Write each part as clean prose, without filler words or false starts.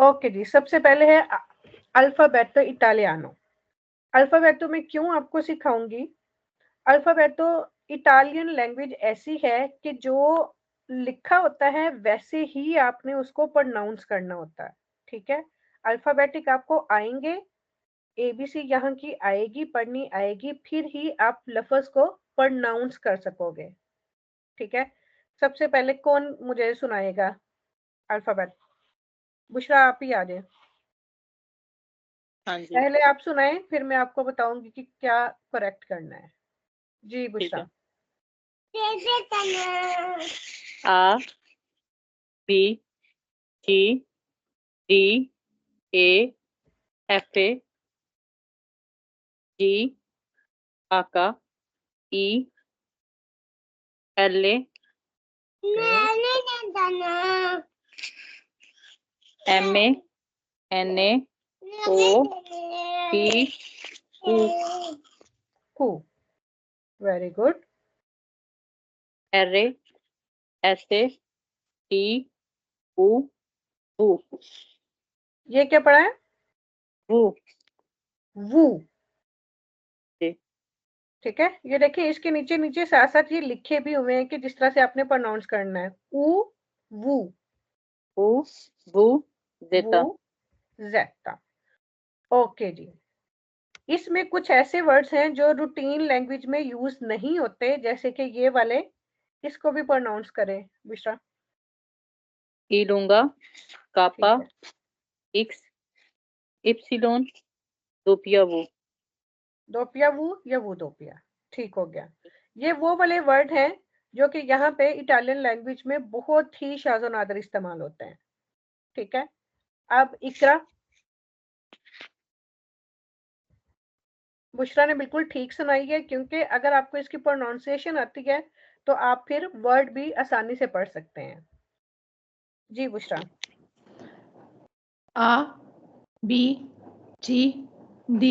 Okay जी, सबसे पहले है अल्फाबेटो इटालियानो। अल्फाबेटो में क्यों आपको सिखाऊंगी। अल्फाबेटो इटालियन लैंग्वेज ऐसी है कि जो लिखा होता है वैसे ही आपने उसको प्रोनाउंस करना होता है। ठीक है, अल्फाबेटिक आपको आएंगे, एबीसी यहाँ की आएगी, पढ़नी आएगी, फिर ही आप लफ्ज को प्रोनाउंस कर सकोगे। ठीक है, सबसे पहले कौन मुझे सुनाएगा अल्फाबेट। बुशरा आप ही आ जाए। हाँ जी पहले आप सुनाएं, फिर मैं आपको बताऊंगी कि क्या करेक्ट करना है। जी ठीक बुशरा। है। आ बी सी डी ए एफ ए जी आका ई एल ए एम ए एन ए ओ पी कू, वेरी गुड। आर ए एस ए टी ऊ ऊ ये क्या पढ़ा है। वू वू। जी ठीक है, ये देखिए इसके नीचे नीचे साथ साथ ये लिखे भी हुए हैं कि जिस तरह से आपने प्रोनाउंस करना है। ऊ वू ऊ वू वू जेता जेटा। ओके जी, इसमें कुछ ऐसे वर्ड्स हैं जो रूटीन लैंग्वेज में यूज नहीं होते, जैसे कि ये वाले। इसको भी प्रोनाउंस करें बुशरा। ई लूंगा कापा ठीक है, एक्स इप्सिलोन दोपिया वू दोपिया वू या वो दोपिया, ठीक हो गया। ये वो वाले वर्ड हैं जो कि यहाँ पे इटालियन लैंग्वेज में बहुत ही शाज़ो नादर इस्तेमाल होते हैं। ठीक है, अब इकरा। बुशरा ने बिल्कुल ठीक सुनाई है, क्योंकि अगर आपको इसकी प्रोनाउंसिएशन आती है तो आप फिर वर्ड भी आसानी से पढ़ सकते हैं। जी Bushra. A B C D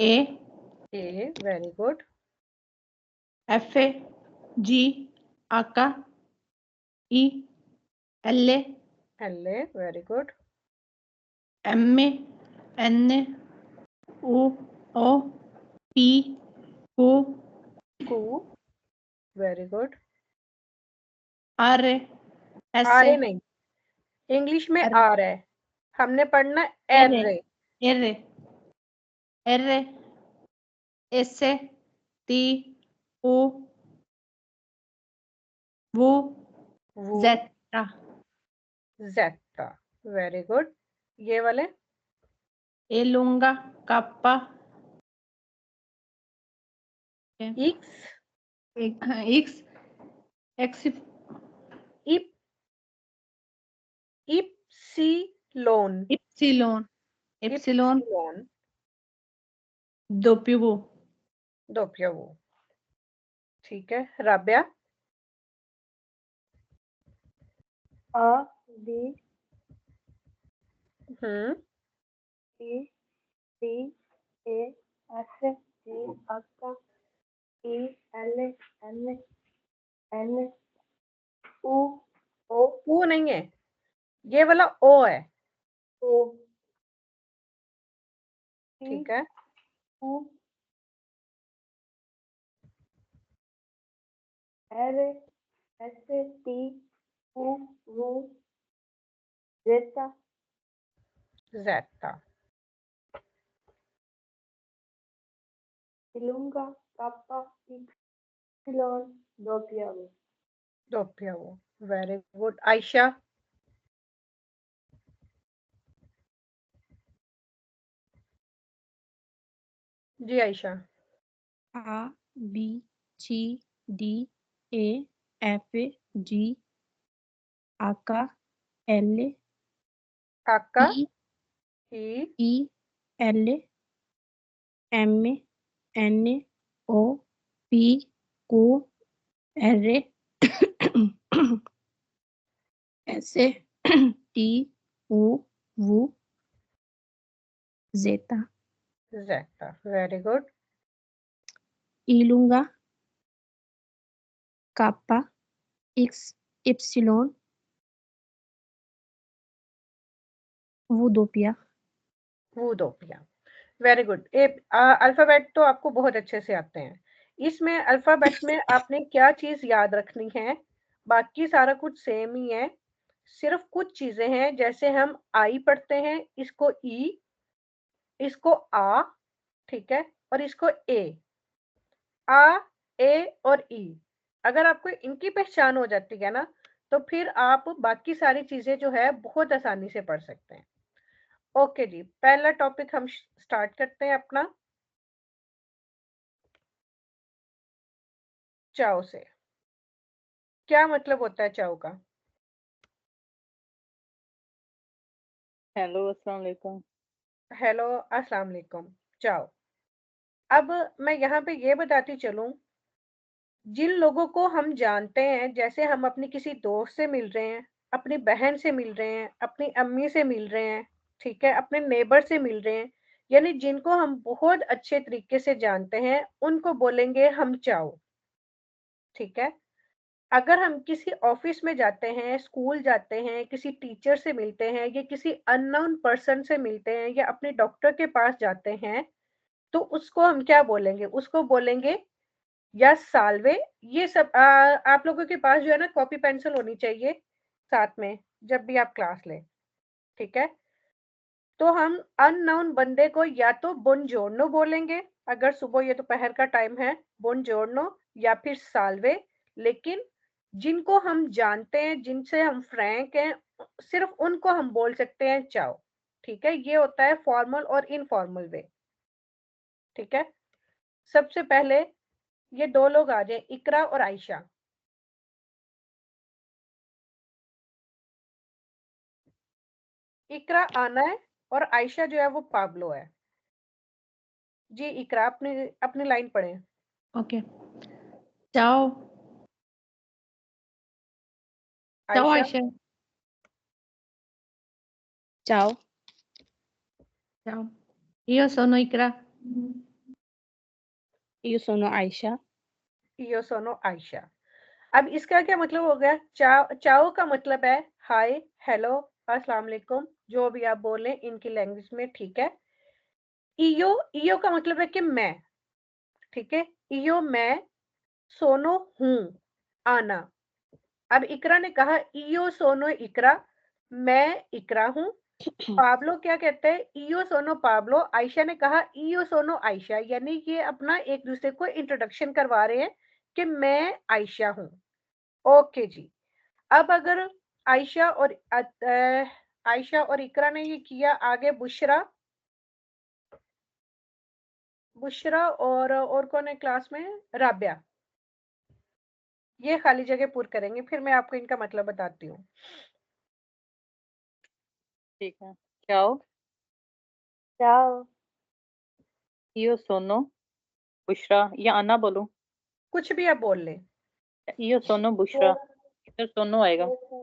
A ए very good. F A G आका E L A एल ए very good. M A N O O P Q कू very good. R A S आर A ए नहीं, इंग्लिश में R आर है, हमने पढ़ना R एर। R R S A T O वो वो जेटा जेटा वेरी गुड। ये वाले ए लूंगा कापा एक्स एक्स एक्स इप इप्सिलोन इप्सिलोन इप्सिलोन इप्सिलोन दोपिवो दोपिया वो। ठीक है, Rabia. A B hmm C D A F G H E L M N O O वो नहीं है, ये वाला ओ है। O P ठीक है, U R S T U V Zeta जेटा Ilunga Kappa Epsilon Doppia दोपिया वो वेरी गुड। आयशा। जी Ayesha. A B C D A F G आका L काका E ई E L M N O P Q R S T O W जेटा जेटा very good. ई लूंगा कापा एक्स इप्सिलोन वूडोपिया, वूडोपिया। Very good. अल्फाबेट तो आपको बहुत अच्छे से आते हैं। इसमें अल्फाबेट में आपने क्या चीज याद रखनी है, बाकी सारा कुछ सेम ही है, सिर्फ कुछ चीजें हैं। जैसे हम आई पढ़ते हैं, इसको ई, इसको आ, ठीक है, और इसको ए। आ, ए और ई, अगर आपको इनकी पहचान हो जाती है ना, तो फिर आप बाकी सारी चीजें जो है बहुत आसानी से पढ़ सकते हैं। ओके जी, पहला टॉपिक हम स्टार्ट करते हैं अपना चाव से। क्या मतलब होता है चाव का? हेलो, अस्सलाम वालेकुम। हेलो, अस्सलाम वालेकुम। चाव, अब मैं यहाँ पे ये बताती चलूं, जिन लोगों को हम जानते हैं, जैसे हम अपनी किसी दोस्त से मिल रहे हैं, अपनी बहन से मिल रहे हैं, अपनी अम्मी से मिल रहे हैं, ठीक है, अपने नेबर से मिल रहे हैं, यानी जिनको हम बहुत अच्छे तरीके से जानते हैं, उनको बोलेंगे हम चाव, ठीक है। अगर हम किसी ऑफिस में जाते हैं, स्कूल जाते हैं, किसी टीचर से मिलते हैं, या किसी अननोन पर्सन से मिलते हैं, या अपने डॉक्टर के पास जाते हैं, तो उसको हम क्या बोलेंगे? उसको बोलेंगे या साल्वे। ये सब आप लोगों के पास जो है ना, कॉपी पेंसिल होनी चाहिए साथ में जब भी आप क्लास लें, ठीक है। तो हम अननोन बंदे को या तो बुongiorno बोलेंगे, अगर सुबह या दोपहर का टाइम है, बुongiorno, या फिर साल्वे। लेकिन जिनको हम जानते हैं, जिनसे हम फ्रैंक हैं, सिर्फ उनको हम बोल सकते हैं चाओ, ठीक है। ये होता है फॉर्मल और इनफॉर्मल वे, ठीक है। सबसे पहले ये दो लोग आ जाए, इकरा और आयशा। इकरा आना है और आयशा जो है वो पाब्लो है। जी इकरा, अपनी अपनी लाइन पढ़े। ओके। चाओ, चाओ आयशा, आयशा, चाओ, चाओ। Io sono Ikra. Io sono Aisha. यो सोनो आयशा। अब इसका क्या मतलब हो गया? चाओ, चाओ का मतलब है हाय, हेलो, अस्सलाम वालेकुम, जो भी आप बोलें इनकी लैंग्वेज में, ठीक है। इयो, इयो का मतलब है कि मैं, ठीक है। इयो मैं, सोनो हूं, आना। अब इकरा ने कहा इयो सोनो इकरा, मैं इकरा हूं। पाब्लो क्या कहते हैं? इयो सोनो पाब्लो। आयशा ने कहा इयो सोनो आयशा, यानी ये अपना एक दूसरे को इंट्रोडक्शन करवा रहे हैं कि मैं आयशा हूं। ओके जी। अब अगर आयशा और इकरा ने ये किया, आगे बुशरा, बुशरा और कौन है क्लास में? राबिया। ये खाली जगह पूर करेंगे, फिर मैं आपको इनका मतलब बताती हूँ। ठीक है। चाओ, Ciao. io sono बुशरा, या आना बोलूं? कुछ भी आप बोल लें। io sono बुशरा, इधर सोनो आएगा। Io sono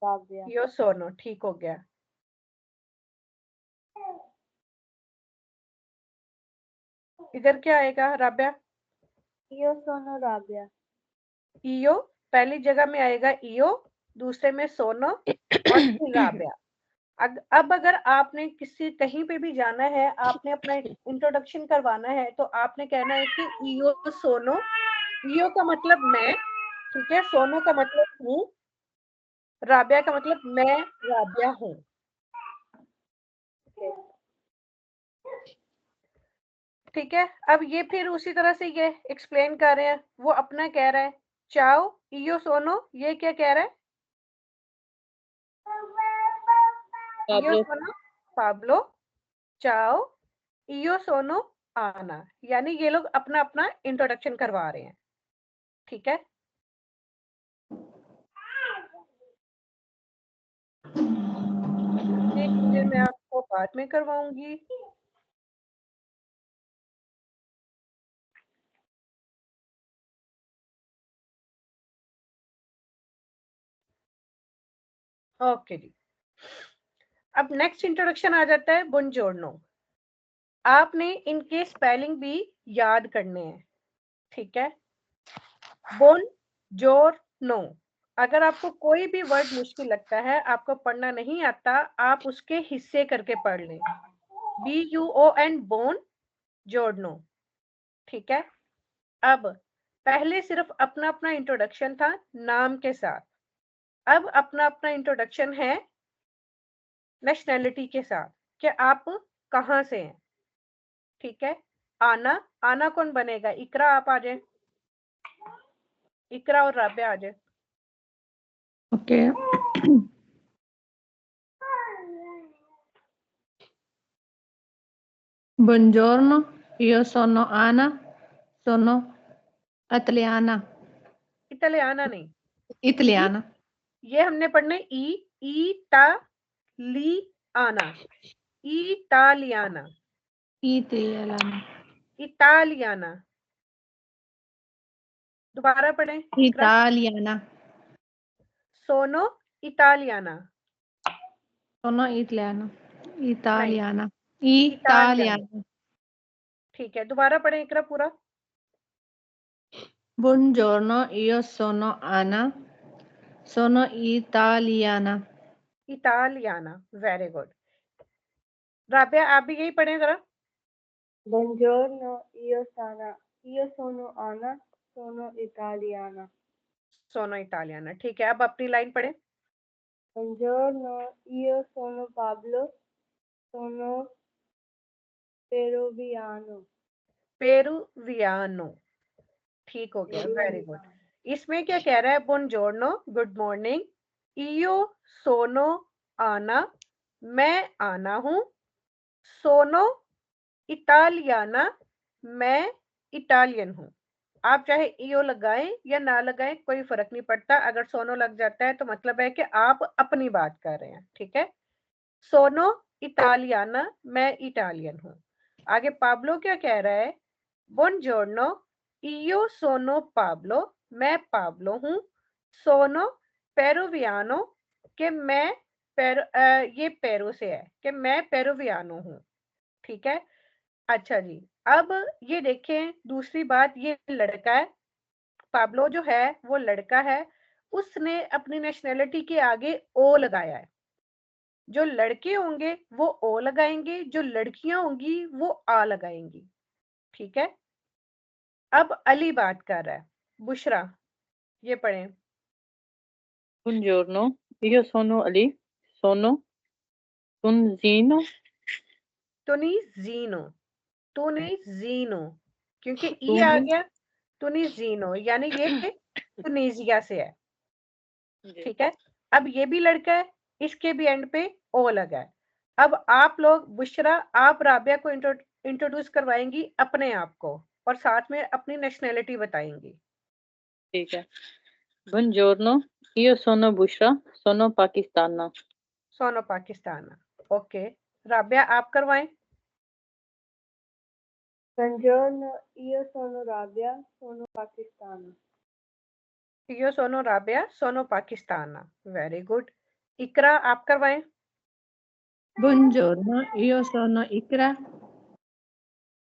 Fabia. यो सोनो, ठीक हो गया। इधर क्या आएगा राबिया? Io sono Rabia. इयो, पहली जगह में आएगा इयो, दूसरे में सोनो, और फिर राबिया। अब अगर आपने किसी कहीं पे भी जाना है, आपने अपना इंट्रोडक्शन करवाना है, तो आपने कहना है कि इयो सोनो। इयो का मतलब मैं, ठीक है। सोनो का मतलब हूँ। राबिया का मतलब मैं राबिया हूँ। ठीक है। अब ये फिर उसी तरह से ये एक्सप्लेन कर रहे हैं, वो अपना कह रहा है चाओ इयो सोनो, ये क्या कह रहा है? इयो पाब्लो, सोनो पाब्लो, चाओ इयो सोनो आना, यानी ये लोग अपना अपना इंट्रोडक्शन करवा रहे हैं, ठीक है। ये चीजें मैं आपको बाद में करवाऊंगी। ओके जी। अब नेक्स्ट इंट्रोडक्शन आ जाता है बुongiorno। आपने इनके स्पेलिंग भी याद करने हैं, ठीक है। बुongiorno, अगर आपको कोई भी वर्ड मुश्किल लगता है, आपको पढ़ना नहीं आता, आप उसके हिस्से करके पढ़ लें। BUON बोन, जोड़नो। ठीक है, अब पहले सिर्फ अपना अपना इंट्रोडक्शन था नाम के साथ, अब अपना अपना इंट्रोडक्शन है नेशनैलिटी के साथ कि आप कहाँ से हैं। ठीक है, आना, आना कौन बनेगा? इकरा आप आ जाए, इकरा और राबिया आ जाए। Okay. Buongiorno, io sono Anna, sono italiana. इटालियाना नहीं, Italiana. ये हमने पढ़ना है इटालियाना, इटालियाना, Italiana. इटालियाना। दोबारा पढ़ें। Italiana. सोनो इटालियाना, Sono italiana. नहीं, Italiana. इटालियाना। Italiana. ठीक है, दोबारा पढ़ें इकरा पूरा। Buongiorno, io sono Anna, sono italiana. इटालियाना, very good. Rabia आप भी यही पढ़ें जरा। Buongiorno, io sono Anna, sono italiana. सोनो इटालियाना, ठीक है, अब अपनी लाइन पढ़ें। Buongiorno, io sono Pablo, sono peruviano. पेरुवियानो, ठीक हो गया, वेरी गुड। इसमें क्या कह रहा है? बुongiorno, गुड मॉर्निंग, इयो सोनो आना, मैं आना हूँ, सोनो इटालियाना, मैं इटालियन हूँ। आप चाहे इयो लगाएं या ना लगाएं, कोई फर्क नहीं पड़ता। अगर सोनो लग जाता है तो मतलब है कि आप अपनी बात कर रहे हैं। ठीक है, सोनो इटालियाना, मैं इटालियन हूँ। आगे पाब्लो क्या कह रहा है? बुongiorno, io sono पाब्लो, मैं पाब्लो हूँ, सोनो पेरुवियानो, कि मैं ये पेरू से है, कि मैं पेरुवियानो हूँ। ठीक है, अच्छा जी, अब ये देखें दूसरी बात, ये लड़का है, पाब्लो जो है वो लड़का है, उसने अपनी नेशनैलिटी के आगे ओ लगाया है। जो लड़के होंगे वो ओ लगाएंगे, जो लड़कियां होंगी वो आ लगाएंगी। ठीक है, अब अली बात कर रहा है। बुशरा, ये पढ़ें। Buongiorno, io sono Ali, sono tunzino. तुनीजीनो, तुनीजीनो, क्योंकि ई आ तुम गया, तुनीजीनो यानी ये तुनीजिया से है। ठीक है, अब ये भी लड़का है, इसके भी एंड पे ओ लगा है। अब आप लोग, बुशरा आप राबिया को इंट्रोड्यूस करवाएंगी अपने आप को, और साथ में अपनी नेशनैलिटी बताएंगी। ठीक है। Buongiorno, io sono Bushra, sono pakistana. सोनो पाकिस्तान, ओके। राबिया आप करवाएं। Buongiorno, io sono Rabia, sono pakistana. यो सोनो राबिया, सोनो पाकिस्तान, वेरी गुड। इकरा आप करवाएं। Buongiorno, io sono Ikra,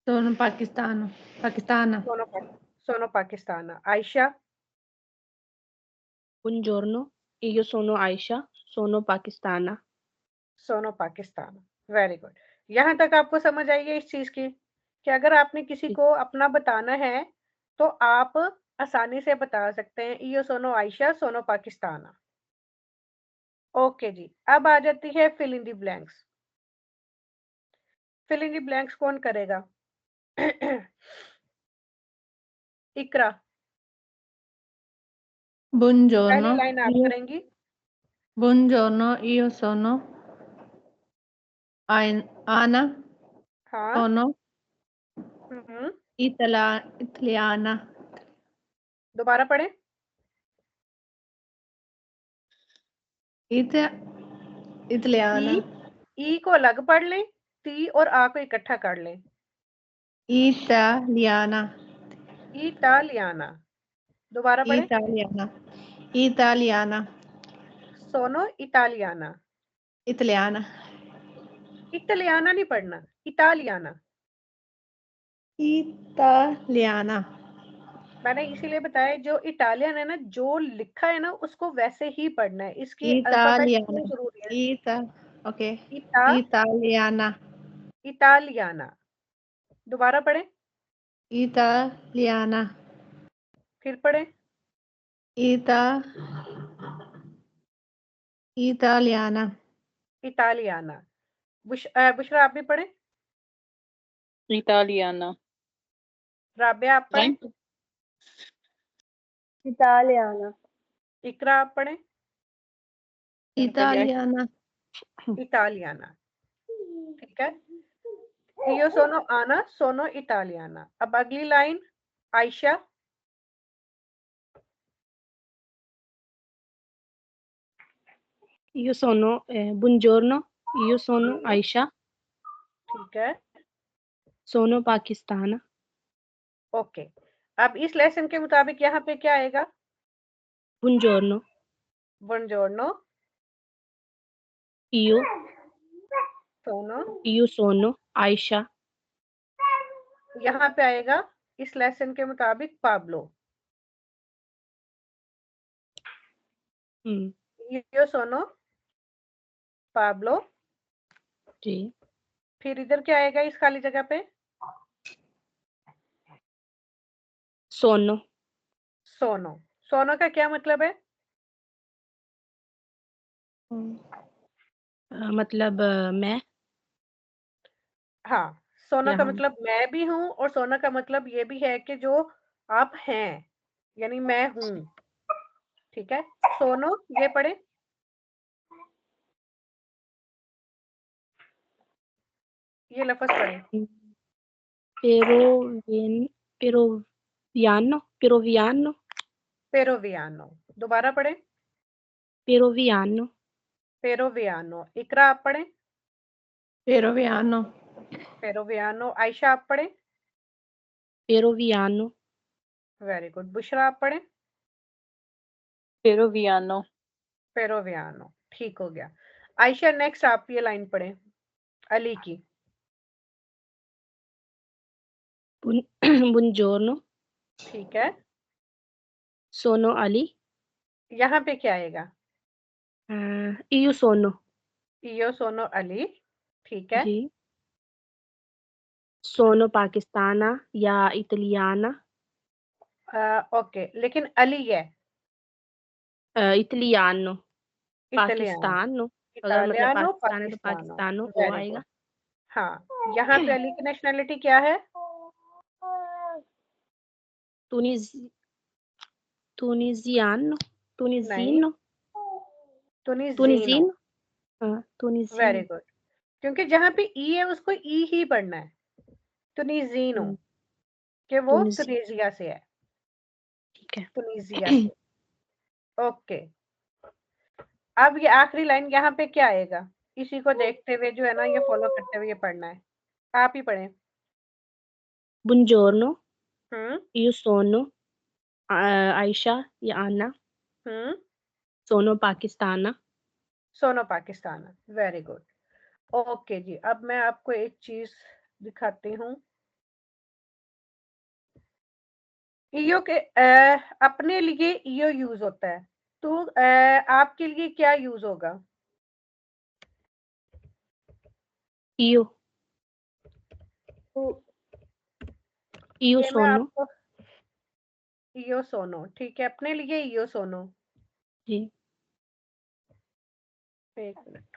sono pakistana. सोनो Pakistan. Aisha. Buongiorno, io sono Aisha, sono pakistana. सोनो पाकिस्तान, वेरी गुड। यहाँ तक आपको समझ आई है इस चीज की कि अगर आपने किसी को अपना बताना है तो आप आसानी से बता सकते हैं, इयो सोनो आयशा, सोनो पाकिस्तान। ओके जी, अब आ जाती है fill in the blanks. Fill in the blanks कौन करेगा? इकरा, Buongiorno, पहली लाइन आप io, करेंगी। buongiorno, io sono Anna, हाँ, sono हम्म, italiana. दोबारा पढ़ें। Italiana. ई को अलग पढ़ लें, टी और आ को इकट्ठा कर लें। Italiana. इटालियाना, दोबारा पढ़ें। Italiana. Italiana. सोनो इटालियाना, Italiana. इटालियाना नहीं पढ़ना, इटालियाना। Italiana. मैंने इसीलिए बताया जो इटालियन है ना, जो लिखा है ना उसको वैसे ही पढ़ना है। इसकी अल्फाबेट Italiana. क्यों जरूरी है? Okay. इटा Italiana. इटालियाना। दोबारा पढ़े, Italiana. फिर पढ़े। Ita. Italiana. इटालियाना। बुशरा आप भी पढ़े। इटालियाना। राबिया आप पढ़े। Line Italiana. इकरा आप पढ़े। Italiana. इटालियाना। ठीक है। io sono आना, सोनो इटालियाना। अब अगली line Ayesha. Io sono buongiorno, io sono Aisha, ठीक है, sono pakistana, ओके। अब इस लेसन के मुताबिक यहाँ पे क्या आएगा? buongiorno, बुongiorno, io सोनो। io sono Aisha, यहाँ पे आएगा इस लेसन के मुताबिक पाब्लो। io sono Pablo. जी, फिर इधर क्या आएगा इस खाली जगह पे? sono, सोनो। सोनो का क्या मतलब है? मतलब मैं, हाँ, सोनो या का हम, मतलब मैं भी हूँ, और सोनो का मतलब ये भी है कि जो आप हैं, यानी मैं हूँ। ठीक है, सोनो ये पढ़े। ये लफ्ज पढ़े। peroviano, peroviano, पेरोवियानो। दोबारा पढ़े। peroviano, पेरोवियानो। इकरा आप पढ़े। Peruviano. पेरोवियानो। आयशा आप पढ़े। peroviano, very good. बुशरा आप पढ़े। पेरोवियानो। पेरोवियानो। ठीक हो गया। आयशा नेक्स्ट आप ये लाइन पढ़े अली की। buongiorno, ठीक है, sono Ali, यहाँ पे क्या आएगा? io sono, इयो सोनो अली। ठीक है, जी, sono pakistana या italiana, ओके, लेकिन अली है italiano, इटालियानो। पाकिस्तान, अगर मतलब इटालियानो पाकिस्तान है तो पाकिस्तानो। पाकिस्तान वो वेरी आएगा। गुड। हाँ, यहाँ पे अली की नेशनैलिटी क्या है? तुनिज तुनिजियानो नहीं, तुनिजीनो तुनिजीनो। तुनिजीन तुनिजीन वेरी गुड। क्योंकि जहाँ पे ई है उसको ई ही पढ़ना है। तुनिजीनो, कि वो तुनिजी तुनीजिया से है। ठीक है। तुनीजिया से। ओके। अब ये आखिरी लाइन यहाँ पे क्या आएगा? इसी को देखते हुए जो है ना, ये फॉलो करते हुए ये पढ़ना है। आप ही पढ़ें। बुongiorno, हम्म io sono Aisha या आना, हम्म sono pakistana, सोनो पाकिस्तान। Very good. ओके जी, अब मैं आपको एक चीज दिखाती हूँ। ईओ के अपने लिए ईओ यूज होता है, तो आपके लिए क्या यूज होगा? io io ये मैं sono आपको ईओ सोनो। ठीक है, अपने लिए ईओ सोनो। जी एक मिनट।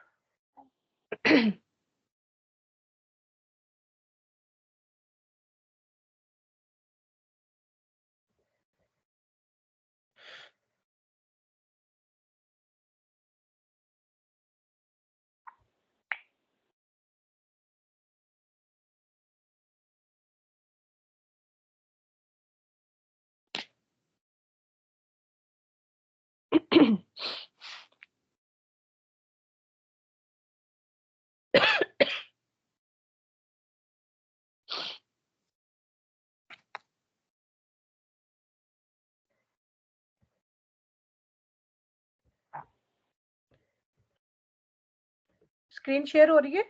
स्क्रीन शेयर हो रही है?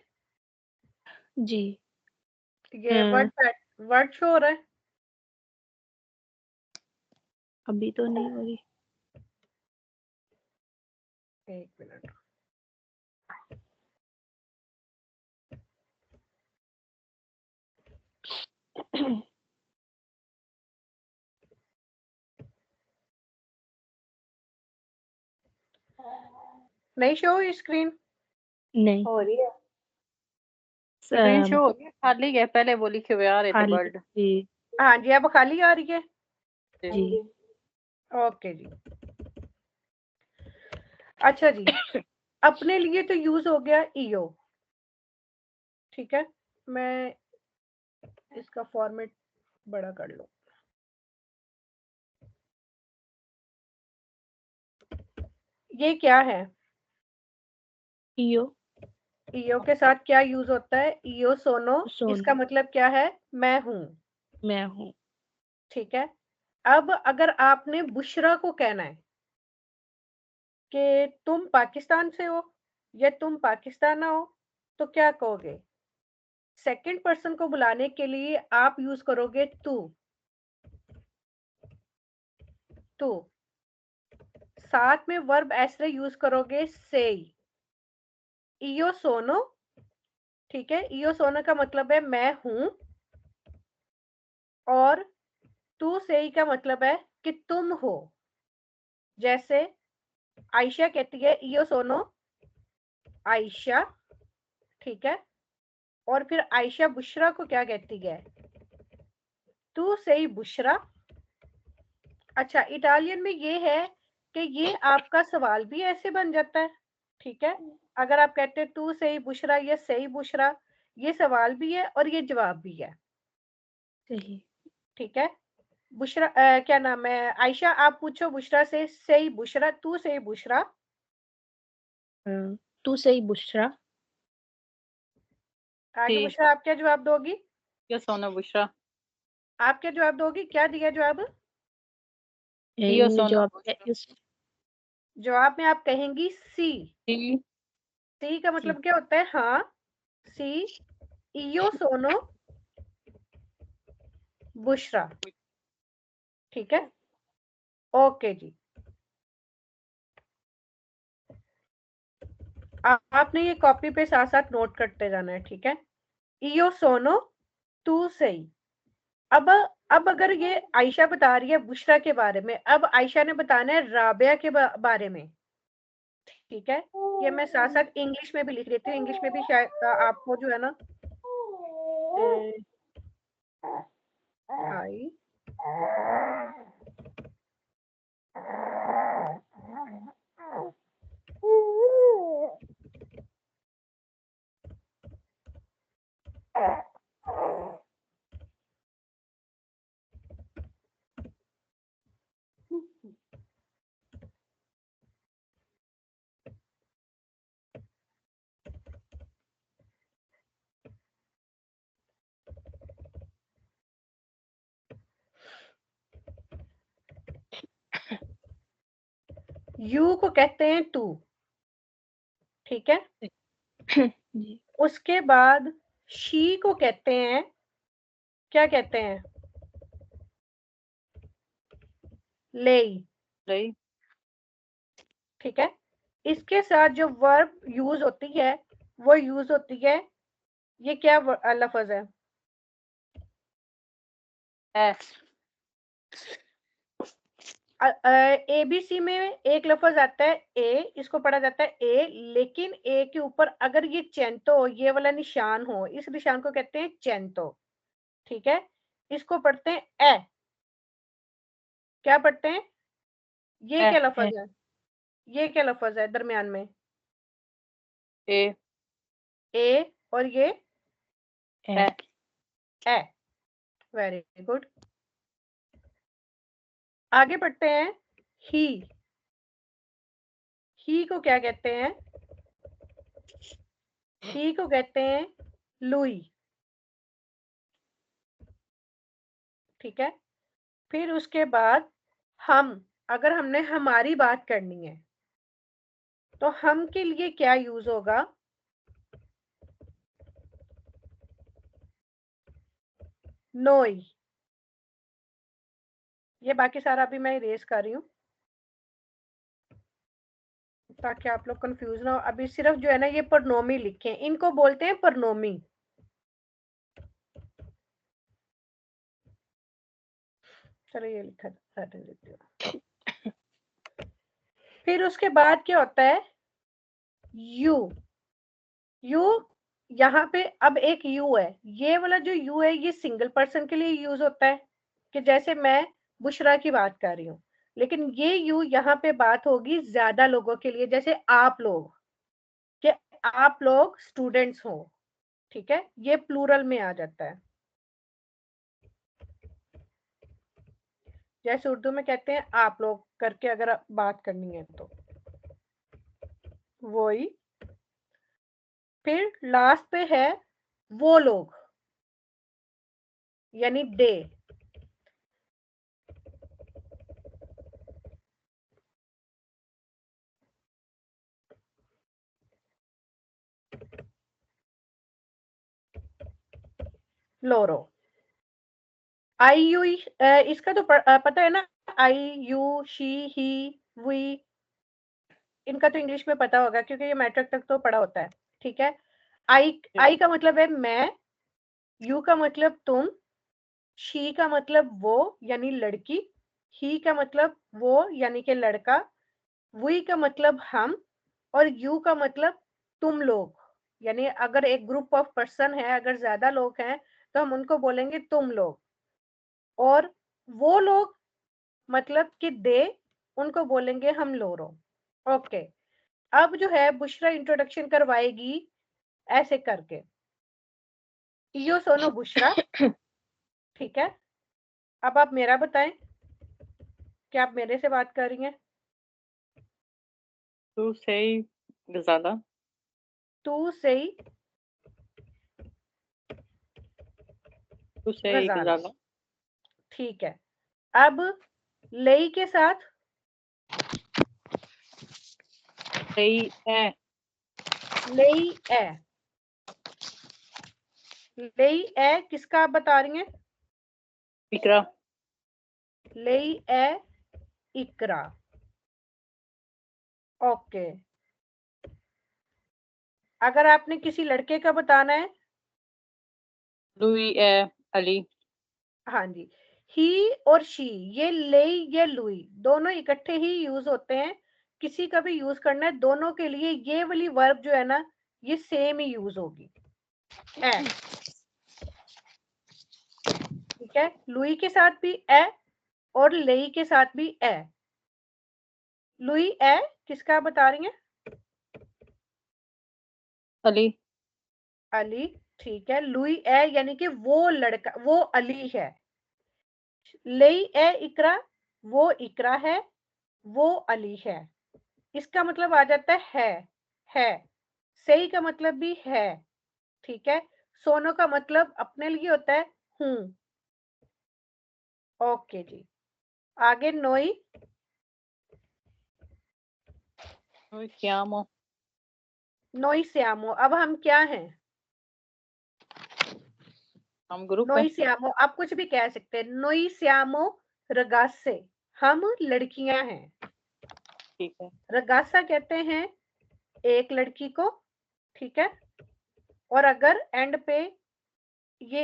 जी ये वर्ड शो हो रहा है? अभी तो नहीं हो रही। एक मिनट। नहीं शो हुई स्क्रीन? नहीं हो रही है। स्क्रीन सब शो हो गया, खाली है, पहले वो लिखे हुए आ रहे थे खाली वर्ड। जी हाँ जी, अब खाली आ रही है। हाँ जी जी। ओके जी। अच्छा जी, अपने लिए तो यूज हो गया ईओ, ठीक है। मैं इसका फॉर्मेट बड़ा कर लूं। ये क्या है? ईओ ईओ के साथ क्या यूज होता है? ईओ सोनो। सोनो। इसका मतलब क्या है? मैं हूं, मैं हूँ। ठीक है। अब अगर आपने बुशरा को कहना है कि तुम पाकिस्तान से हो या तुम पाकिस्तान हो, तो क्या कहोगे? सेकंड पर्सन को बुलाने के लिए आप यूज करोगे तू, साथ में वर्ब ऐसे यूज करोगे से। ईओ सोनो, ठीक है। ईओ सोनो का मतलब है मैं हूं, और तू से का मतलब है कि तुम हो। जैसे आयशा कहती है ईओ सोनो आयशा, ठीक है। और फिर आयशा बुशरा को क्या कहती है? तू से बुशरा। अच्छा, इटालियन में ये है कि ये आपका सवाल भी ऐसे बन जाता है, ठीक है। अगर आप कहते हैं तू सही बुशरा या सही बुशरा, ये सवाल भी है और ये जवाब भी है, सही ठीक है। बुशरा क्या नाम है, आयशा आप पूछो बुशरा से सही बुशरा, तू सही बुशरा। तू सही बुशरा। आगे ठीक। बुशरा आप क्या जवाब दोगी? क्या सोना बुशरा? आप क्या जवाब दोगी? क्या दिया जवाब? ईओ इनमें सोनो जवाब है बुशरा। इस जवाब में आप कहेंगी सी। सी। सी का मतलब क्या होता है? हाँ, सी। ईओ सोनो बुशरा, ठीक है। ओके जी, आपने ये कॉपी पे साथ साथ नोट करते जाना है, ठीक है। ईओ सोनो तू सही। अब अगर ये आयशा बता रही है बुशरा के बारे में, अब आयशा ने बताना है राबिया के बारे में, ठीक है। ये मैं साथ साथ इंग्लिश में भी लिख देती हूँ, इंग्लिश में भी शायद आपको जो है ना आई यू को कहते हैं टू, ठीक है। जी उसके बाद शी को कहते हैं, क्या कहते हैं? ले, रही। ठीक है। इसके साथ जो वर्ब यूज होती है वो यूज होती है, ये क्या लफ्ज है? एस। एबीसी में एक लफ्ज आता है ए, इसको पढ़ा जाता है ए, लेकिन ए के ऊपर अगर ये चेंतो, ये वाला निशान हो, इस निशान को कहते हैं चेंतो, ठीक है। इसको पढ़ते हैं ए। क्या पढ़ते हैं? ये ए। क्या लफ्ज है? ये क्या लफ्ज है दरमियान में? ए। ए, और ये ए। ए। Very good. आगे बढ़ते हैं। ही को क्या कहते हैं? ही को कहते हैं लुई, ठीक है। फिर उसके बाद हम, अगर हमने हमारी बात करनी है तो हम के लिए क्या यूज होगा? नोई, ये बाकी सारा अभी मैं इरेज कर रही हूँ ताकि आप लोग कंफ्यूज ना हो। अभी सिर्फ जो है ना ये परनोमी लिखे, इनको बोलते हैं परनोमी। चलो ये लिखा रहने देती हूँ। फिर उसके बाद क्या होता है, यू। यू यहाँ पे अब एक यू है, ये वाला जो यू है ये सिंगल पर्सन के लिए यूज होता है, कि जैसे मैं बुशरा की बात कर रही हूँ, लेकिन ये यू यहाँ पे बात होगी ज्यादा लोगों के लिए, जैसे आप लोग, कि आप लोग स्टूडेंट्स हो, ठीक है, ये प्लूरल में आ जाता है। जैसे उर्दू में कहते हैं आप लोग करके अगर बात करनी है तो वही। फिर लास्ट पे है वो लोग, यानी दे। लोरो। आई यू, इसका तो पता है ना, आई यू शी ही वी, इनका तो इंग्लिश में पता होगा क्योंकि ये मैट्रिक तक तो पढ़ा होता है, ठीक है। आई का मतलब है मैं, यू का मतलब तुम, शी का मतलब वो यानी लड़की, ही का मतलब वो यानी कि लड़का, वी का मतलब हम, और यू का मतलब तुम लोग। यानी अगर एक ग्रुप ऑफ पर्सन है, अगर ज्यादा लोग हैं तो हम उनको बोलेंगे तुम लोग, और वो लोग मतलब कि दे, उनको बोलेंगे हम लोरो। ओके, अब जो है बुशरा इंट्रोडक्शन करवाएगी ऐसे करके, इयो सोनो बुशरा, ठीक है। अब आप मेरा बताएं, क्या आप मेरे से बात कर रही हैं? तू सही गजाला। तू सही तू सही गजाला, गजाला। ठीक है। अब लई के साथ सही है। लई ए, लई ए किसका आप बता रही हैं? इकरा। लई ए इकरा, ओके। अगर आपने किसी लड़के का बताना है, लुई है अली। हाँ जी, ही और शी, ये लेई या लुई दोनों इकट्ठे ही यूज होते हैं। किसी का भी यूज करना है दोनों के लिए, ये वाली वर्ब जो है ना ये सेम ही यूज होगी, है, ठीक है। लुई के साथ भी ए और लेई के साथ भी ए। लुई ए किसका आप बता रही हैं? अली। अली, ठीक है। लुई ए यानी कि वो लड़का, वो अली है। लेई ए इकरा, वो इकरा है, वो अली है। इसका मतलब आ जाता है। सही का मतलब भी है, ठीक है। सोनो का मतलब अपने लिए होता है हूं। ओके जी, आगे नोई। श्यामो। नोई श्यामो, अब हम क्या हैं? हम ग्रुप है। नोई श्यामो आप कुछ भी कह सकते हैं। नोई श्यामो रगासे, हम लड़कियां हैं। ठीक है। रगासा कहते हैं एक लड़की को, ठीक है। और अगर एंड पे ये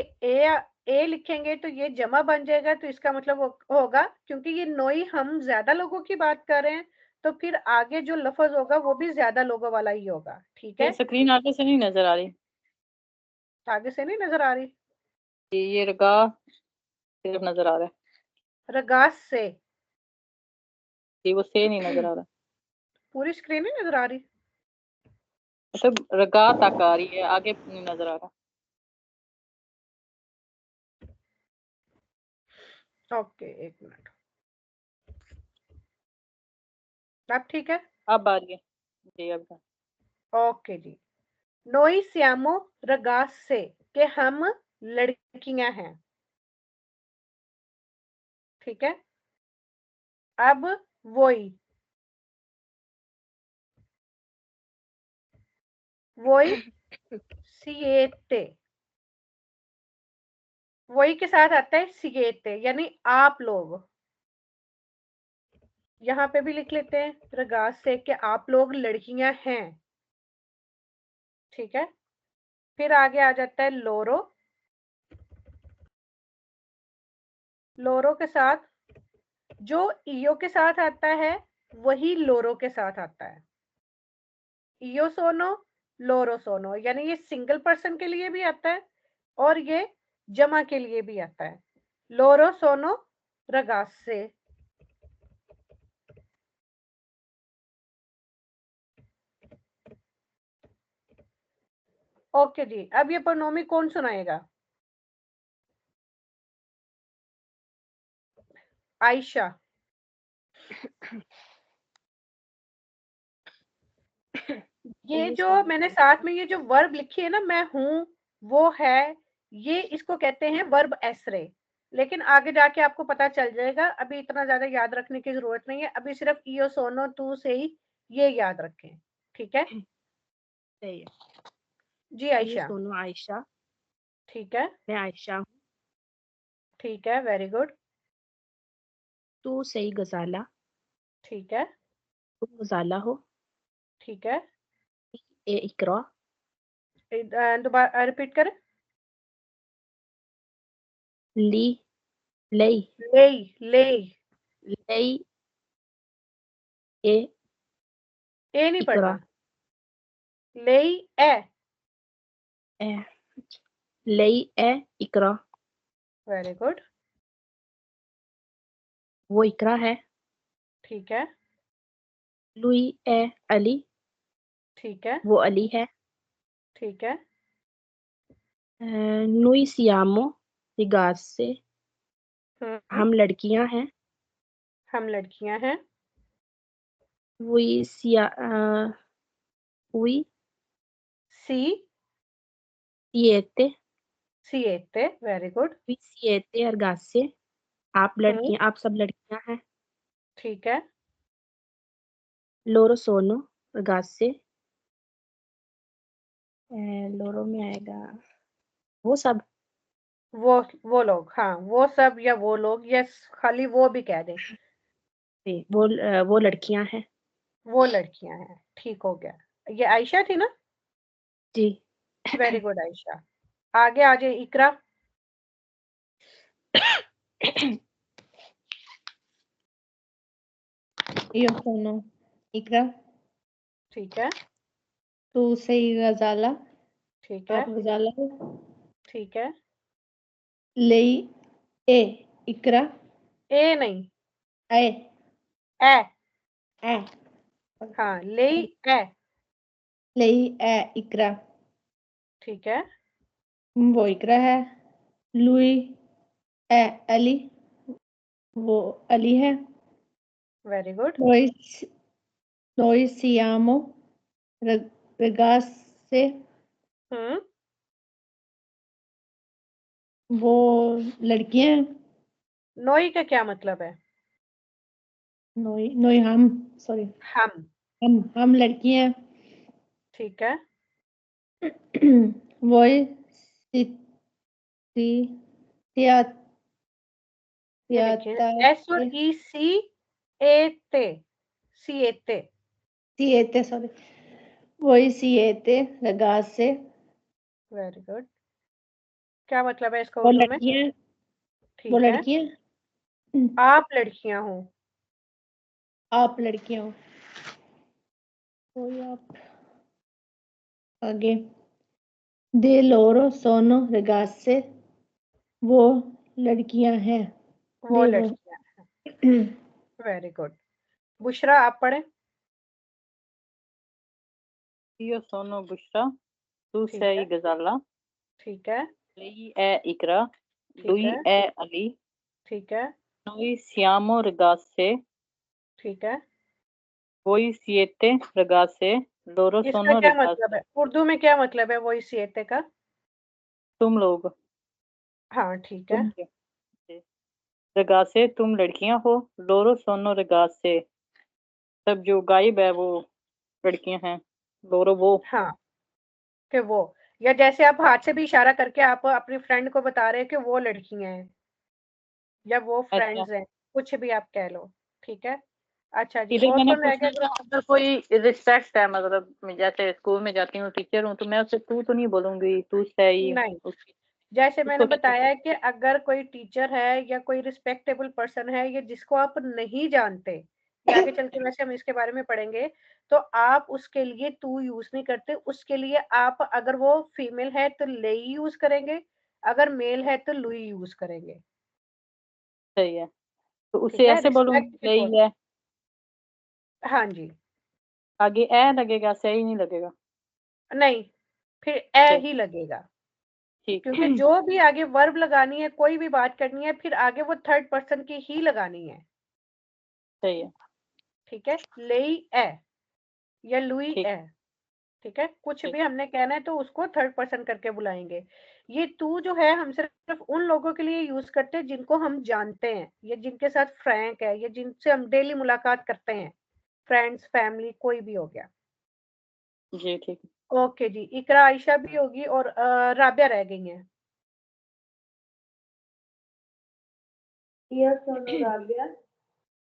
ए लिखेंगे तो ये जमा बन जाएगा, तो इसका मतलब होगा, क्योंकि ये नोई हम ज्यादा लोगों की बात कर रहे हैं, तो फिर आगे जो लफ्ज होगा वो भी ज्यादा लोगों वाला ही होगा, ठीक ये है। स्क्रीन आगे से नहीं नजर आ रही। आगे से नहीं नजर आ रही? ये रगा सिर्फ नजर आ रहा है। रगास से ये वो से नहीं नजर आ रहा। पूरी स्क्रीन नहीं नजर आ रही? मतलब रगा तक आ रही है, आगे नहीं नजर आ रहा। ओके, एक मिनट, अब ठीक है। अब आ रही है जी, अब। ओके जी, नोई श्यामो रगास से, कि हम लड़कियां हैं, ठीक है। अब वोई, वोई सिएते, वही के साथ आता है सिगेते, यानी आप लोग, यहाँ पे भी लिख लेते हैं रगास से कि आप लोग लड़कियां हैं, ठीक है। फिर आगे आ जाता है लोरो। लोरो के साथ जो ईओ के साथ आता है वही लोरो के साथ आता है। ईओ सोनो, लोरो सोनो, यानी ये सिंगल पर्सन के लिए भी आता है और ये जमा के लिए भी आता है। लोरो सोनो रगासे। ओके जी, अब ये प्रोनोमी कौन सुनाएगा? आयशा। ये जो मैंने साथ में ये जो वर्ब लिखी है ना, मैं हूं, वो है, ये इसको कहते हैं वर्ब एसरे। लेकिन आगे जाके आपको पता चल जाएगा, अभी इतना ज्यादा याद रखने की जरूरत नहीं है, अभी सिर्फ ईओ सोनो तू से ही ये याद रखें, ठीक है। सही है। जी ये आयशा। सोनू आयशा, ठीक है, मैं आयशा हूँ। ठीक है, वेरी गुड। तू सही गजाला, ठीक है, तुम गजाला हो। ठीक है। ए इकरा, दोबारा रिपीट करें। ली लई ले, ले, लई ए ए नहीं इकरा, पढ़ना, ले ए। ए लई ए इकरा। वेरी गुड, वो इकरा है। ठीक है, लुई ए अली, ठीक है, वो अली है। ठीक है। नुई सियामो रिगासे, हम लड़कियां हैं। हम लड़कियां हैं। वही सिया वही सी, सिएते, सिएते, वेरी गुड। वही सिएते अरगासे, आप लड़कियां, आप सब लड़कियां हैं। ठीक है, लोरो सोनो रगासे, लोरो में आएगा वो सब। वो लोग, हाँ, वो सब या वो लोग, यस, खाली वो भी कह दें। वो लड़कियां हैं। वो लड़कियां हैं, ठीक हो गया। ये आयशा थी ना? जी। Very good Aisha. आगे आ जाए इकरा। यो सोनो इकरा, ठीक है, तू सही गजाला, ठीक है, आप गजाला हो। ठीक है। लई ए इकरा, ए नहीं, ए ए, ए हाँ, ले ए, लई ए इकरा, ठीक है, वो इकरा है। लुई ए अली, वो अली है। Very good. नोई नोई सियामो रगास से, हम्म, वो लड़कियां हैं। नोई का क्या मतलब है? नोई नोई हम, सॉरी, हम, हम लड़कियां हैं। ठीक है, वही सी सिया ये देखिए, सियाता एस और ई, सी ए ते, सीएते। सीएते, सॉरी, वही सीएते रगास से, वेरी गुड। क्या मतलब है इसका वो उर्दू में? लड़कियां, वो ठीक है, लड़कियां, आप लड़कियां हो। आप लड़कियां हो। वही आप। आगे दे लोरो सोनो रगास से, वो लड़कियां हैं। वो दे वो लड़कियां। Very good. बुशरा, आप पढ़े। io sono Bushra, tu ठीक sei है, Gazala, ठीक है, lei è Ikra, ठीक lui है, è Ali, ठीक है, noi siamo ragazze, ठीक है। voi siete ragazze, loro इसका sono क्या मतलब ragazze, है उर्दू में? क्या मतलब है वो इस सीएते का? तुम लोग, हाँ, ठीक है, तुम क्या? रगासे तुम लड़कियां हो, लोरो सोनो रगासे, सब जो गायब है वो लड़कियां हैं, लोरो वो। हाँ, कि वो, या जैसे आप हाथ से भी इशारा करके आप अपनी फ्रेंड को बता रहे हैं कि वो लड़कियां हैं या वो अच्छा, फ्रेंड्स हैं, कुछ भी आप कह लो, ठीक है। अच्छा जी, इधर और मैंने कौन रह पूछना गया? था, अगर कोई रिस्पेक्ट है, मतलब मैं जैसे स्कूल में जाती हूँ, टीचर हूँ, तो मैं उससे तू तो नहीं बोलूंगी, तू से ही नहीं, उसकी जैसे मैंने उसको कैसे? बताया है कि अगर कोई टीचर है या कोई रिस्पेक्टेबल पर्सन है या जिसको आप नहीं जानते, या आगे चल के वैसे हम इसके बारे में पढ़ेंगे, तो आप उसके लिए तू यूज नहीं करते। उसके लिए आप, अगर वो फीमेल है तो ले यूज करेंगे, अगर मेल है तो लुई यूज करेंगे। सही है, तो ठीक उसे है, ऐसे बोलूंगी, रिस्पेक्ट के तौर यही है। पे। हाँ जी, आगे ए लगेगा, सही नहीं लगेगा? नहीं, फिर ए ठीक ही लगेगा, ठीक क्योंकि जो भी आगे वर्ब लगानी है, कोई भी बात करनी है, फिर आगे वो थर्ड पर्सन की ही लगानी है। सही है, ठीक है, लेई ए या लुई ठीक ए। ठीक है, कुछ ठीक। भी हमने कहना है तो उसको थर्ड पर्सन करके बुलाएंगे। ये तू जो है हम सिर्फ उन लोगों के लिए यूज करते हैं जिनको हम जानते हैं, या जिनके साथ फ्रैंक है, या जिनसे हम डेली मुलाकात करते हैं, फ्रेंड्स, फैमिली, कोई भी हो गया। जी ठीक है। ओके जी, इकरा आयशा भी होगी और राबिया रह गई हैं। Io sono Rabia,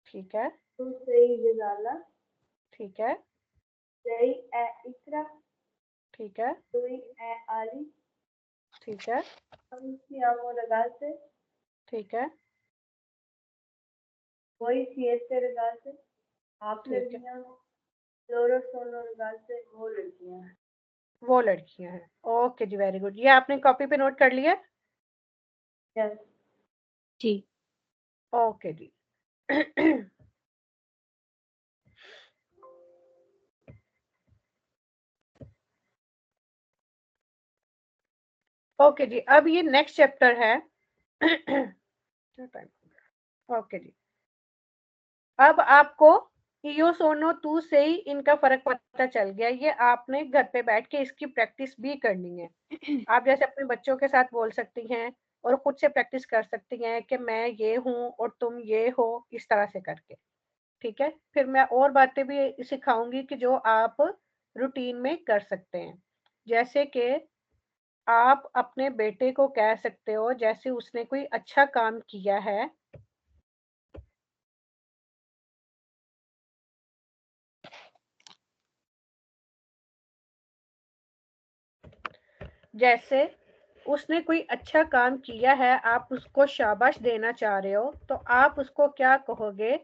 ठीक है, tu sei Gisala, ठीक है, lei è Ikra, ठीक है, lui è Ali, ठीक है, noi siamo ragazze, ठीक है, voi siete ragazze, आप ठीक है, लड़कियां हो, loro sono ragazze, वो लड़कियां हैं। वो लड़कियां हैं। ओके जी, वेरी गुड। ये आपने कॉपी पे नोट कर लिया? Yes. जी। ओके जी। ओके जी, अब ये नेक्स्ट चैप्टर है। ओके जी, अब आपको इयो सोनो तू से ही इनका फर्क पता चल गया। ये आपने घर पे बैठ के इसकी प्रैक्टिस भी करनी है। आप जैसे अपने बच्चों के साथ बोल सकती हैं और खुद से प्रैक्टिस कर सकती हैं कि मैं ये हूँ और तुम ये हो, इस तरह से करके। ठीक है, फिर मैं और बातें भी सिखाऊंगी कि जो आप रूटीन में कर सकते हैं। जैसे कि आप अपने बेटे को कह सकते हो, जैसे उसने कोई अच्छा काम किया है, जैसे उसने कोई अच्छा काम किया है, आप उसको शाबाश देना चाह रहे हो, तो आप उसको क्या कहोगे?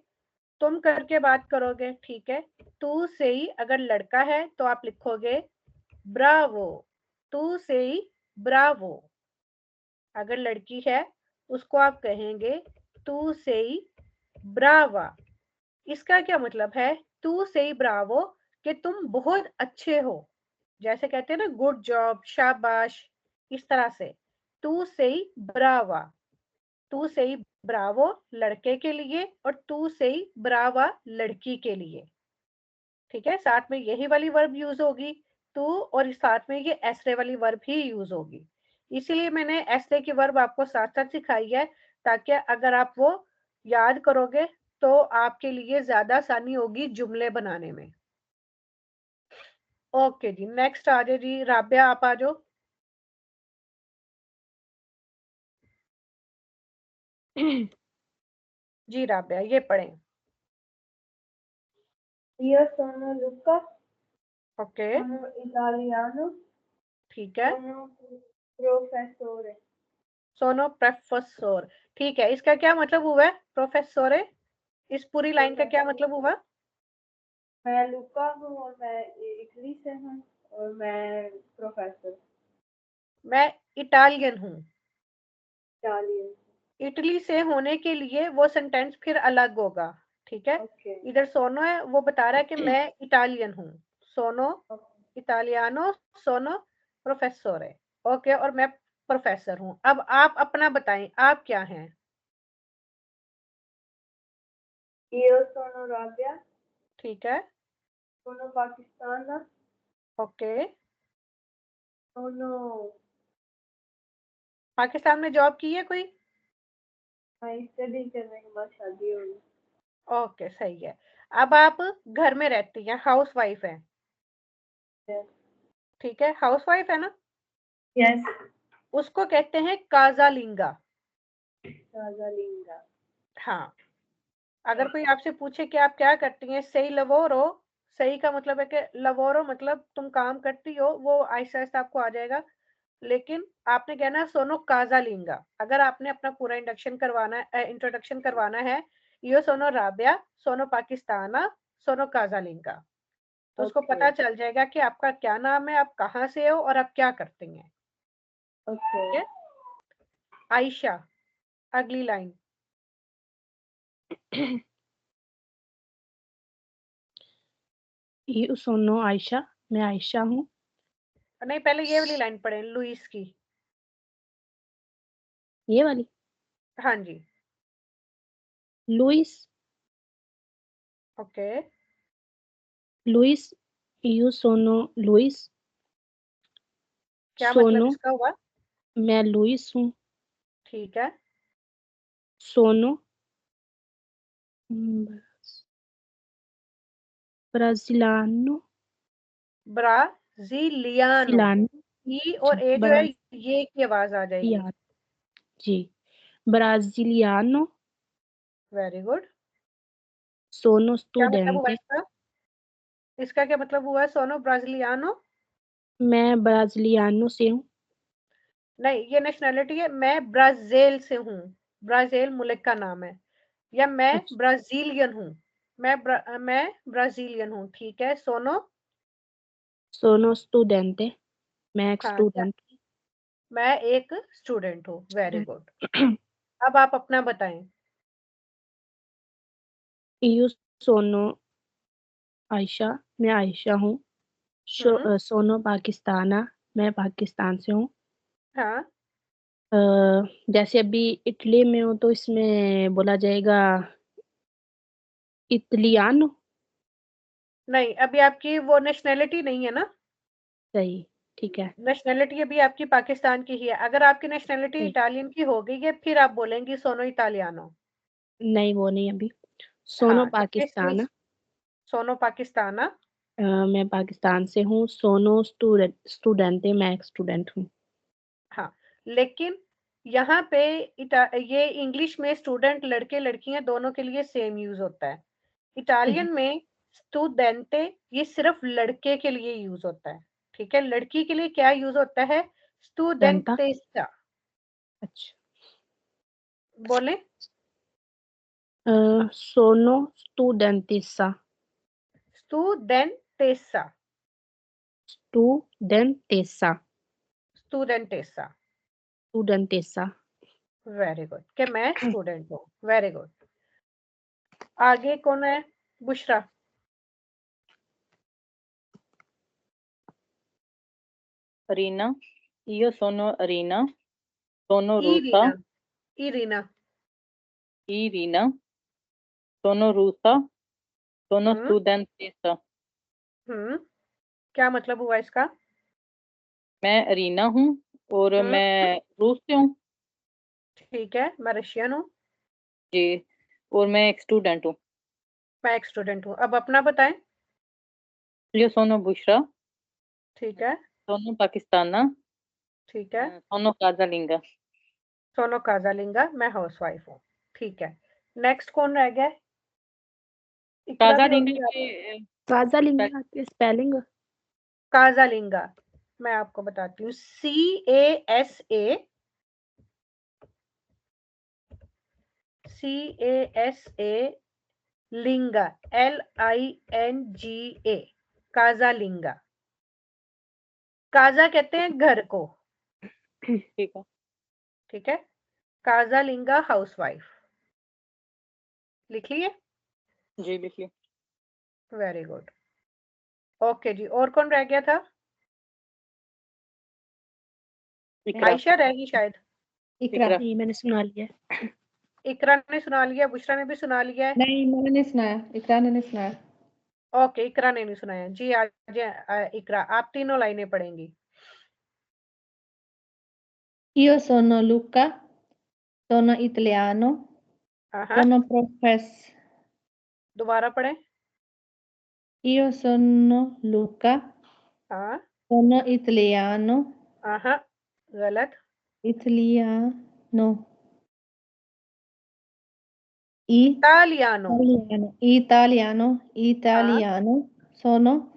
तुम करके बात करोगे। ठीक है, तू से ही अगर लड़का है तो आप लिखोगे ब्रावो, तू से ही ब्रावो। अगर लड़की है उसको आप कहेंगे तू से ही ब्रावा। इसका क्या मतलब है? तू से ही ब्रावो, कि तुम बहुत अच्छे हो। जैसे कहते हैं ना, गुड जॉब, शाबाश, इस तरह से। तू से ही ब्रावा, तू से ही ब्रावो लड़के के लिए और तू से ही ब्रावा लड़की के लिए। ठीक है, साथ में यही वाली वर्ब यूज होगी टू, और साथ में ये एसरे वाली वर्ब ही यूज होगी। इसीलिए मैंने एसरे की वर्ब आपको साथ साथ सिखाई है, ताकि अगर आप वो याद करोगे तो आपके लिए ज्यादा आसानी होगी जुमले बनाने में। ओके जी, नेक्स्ट आ जाओ जी, राबिया आप आ जाओ। जी राबिया, ये पढ़ें। Io sono Luca, okay, sono italiano, ठीक है, sono professore, सोनो प्रोफेसर। ठीक है, इसका क्या मतलब हुआ है प्रोफेसोरे? इस पूरी लाइन का क्या मतलब हुआ? मैं लुका हूँ और मैं इटली से हूँ और मैं प्रोफेसर मैं इटालियन हूँ। इटालियन। इटली से होने के लिए वो सेंटेंस फिर अलग होगा। ठीक है, ओके इधर सोनो है, वो बता रहा है कि मैं इटालियन हूँ। सोनो इटालियानो, सोनो प्रोफेसर है। ओके, और मैं प्रोफेसर हूँ। अब आप अपना बताएं, आप क्या हैं? Io sono Rabia, ठीक है, sono pakistana, okay. sono Pakistan में जॉब की है कोई? मैं स्टडी करने के बाद शादी होगी। ओके, सही है। अब आप घर में रहती हैं, हाउस वाइफ है। यस ठीक है, हाउस वाइफ है ना? यस उसको कहते हैं काजालिंगा। काजालिंगा। हाँ, अगर कोई आपसे पूछे कि आप क्या करती हैं, सही लवोरो, सही का मतलब है कि लवोरो मतलब तुम काम करती हो, वो आहिस्ता आहिस्ता आपको आ जाएगा। लेकिन आपने कहना सोनो काजालिंगा। अगर आपने अपना पूरा इंट्रोडक्शन करवाना है, यो सोनो राबिया, सोनो पाकिस्ताना, सोनो काजालिंगा, तो उसको ओके पता चल जाएगा कि आपका क्या नाम है, आप कहाँ से हो और आप क्या करती हैं। ओके ठीक है। आयशा, अगली लाइन। यू सोनो आयशा, मैं आयशा हूँ। नहीं, पहले ये वाली लाइन पढ़ें, लुइस की। ये वाली हाँ जी। Luis, okay. लुइस, यू सोनो लुइस। क्या मतलब सोनो, इसका हुआ? मैं लुइस हूँ। ठीक है। सोनो, हम्म, ब्राजिलानो, ब्राजीलियानो। सिलानो, ई और ए जो है, ये की आवाज आ जाएगी। ब्राजिलियानो, जी, ब्राजिलियानो, वेरी गुड। सोनो क्या मतलब हुआ स्टूडेंटे, इसका? इसका क्या मतलब हुआ, सोनो ब्राजीलियानो? मैं ब्राजिलियानो से हूँ। नहीं, ये नेशनैलिटी है। मैं ब्राजील से हूँ, ब्राजील मुल्क का नाम है। या मैं अच्छा, ब्राजीलियन हूँ, मैं ब्राजीलियन हूँ। ठीक है। सोनो, सोनो स्टूडेंटे, मैं एक हाँ क्या, स्टूडेंट मैं एक स्टूडेंट हूँ। Very good. हूँ। अब आप अपना बताएं। यू सोनो आयशा, मैं आयशा हूँ। हम्म। सोनो पाकिस्ताना, मैं पाकिस्तान से हूँ। हाँ। अ, जैसे अभी इटली में हूँ तो इसमें बोला जाएगा इटलियानो। नहीं, अभी आपकी वो नेशनैलिटी नहीं है ना। सही, ठीक है। नेशनैलिटी अभी आपकी पाकिस्तान की ही है। अगर आपकी नेशनैलिटी सही, इटालियन की हो गई है, फिर आप बोलेंगी सोनो इटालियानो। नहीं वो नहीं अभी। सोनो हाँ, तो पाकिस्ताना, सोनो पाकिस्ताना। मैं पाकिस्तान से हूँ। सोनो स्टूडेंट है, मैं एक स्टूडेंट हूँ। हाँ, लेकिन यहाँ पे ये इंग्लिश में स्टूडेंट लड़के लड़कियां दोनों के लिए सेम यूज होता है। सही, इटालियन में स्टूडेंटे ये सिर्फ लड़के के लिए यूज होता है। ठीक है। लड़की के लिए क्या यूज होता है? डेंटा, स्टूडेंटेसा। अच्छा। बोले। सोनो स्टूडेंटिसा, स्टूडेंटेसा। स्टूडेंटेसा, स्टूडेंटेसा। स्टूडेंटेसा। वेरी गुड, कि मैं स्टूडेंट हूँ। Very good. आगे कौन है? Bushra. Reena, io sono Rina, sono russa, Irina. Irina. Irina, sono russa, sono हम्म। studentessa। क्या मतलब हुआ इसका? मैं रीना हूँ और हम्म। मैं रूस से हूँ। ठीक है। मैं रशियन हूँ। जी, और मैं एक स्टूडेंट हूँ। मैं एक स्टूडेंट हूँ। अब अपना बताएं। io sono Bushra, ठीक है। sono pakistana, ठीक है। sono casalinga। सोनो काजालिंगा, मैं हाउसवाइफ हूँ। ठीक है। नेक्स्ट कौन रह गया? इकरा भी casalinga होगी आप? के काजा spell- लिंगा आती है स्पेलिंग। काजालिंगा। मैं आपको बताती हूँ। CASA, CASA, लिंगा, LINGA, काजालिंगा। काजा कहते हैं घर को। ठीक है। ठीक है। काजालिंगा हाउसवाइफ। लिख लिए? जी लिखिए। Very good. ओके जी, और कौन रह गया था? इकरा, आयशा रहेगी शायद। इकरा। इकरा। नहीं, मैंने सुना लिया। इकरा ने सुना लिया, बुशरा ने भी सुना लिया है। नहीं, मैंने नहीं सुनाया, इकरा ने नहीं सुनाया। ओके, इकरा ने नहीं सुनाया जी। आज इकरा, आप तीनों लाइनें पढ़ेंगी। Io sono Luca, sono italiano, हाँ, sono professore. दोबारा पढ़ें। Io sono Luca, हाँ। sono italiano, हाँ, गलत। italiano. Italiano. Italiano. Sono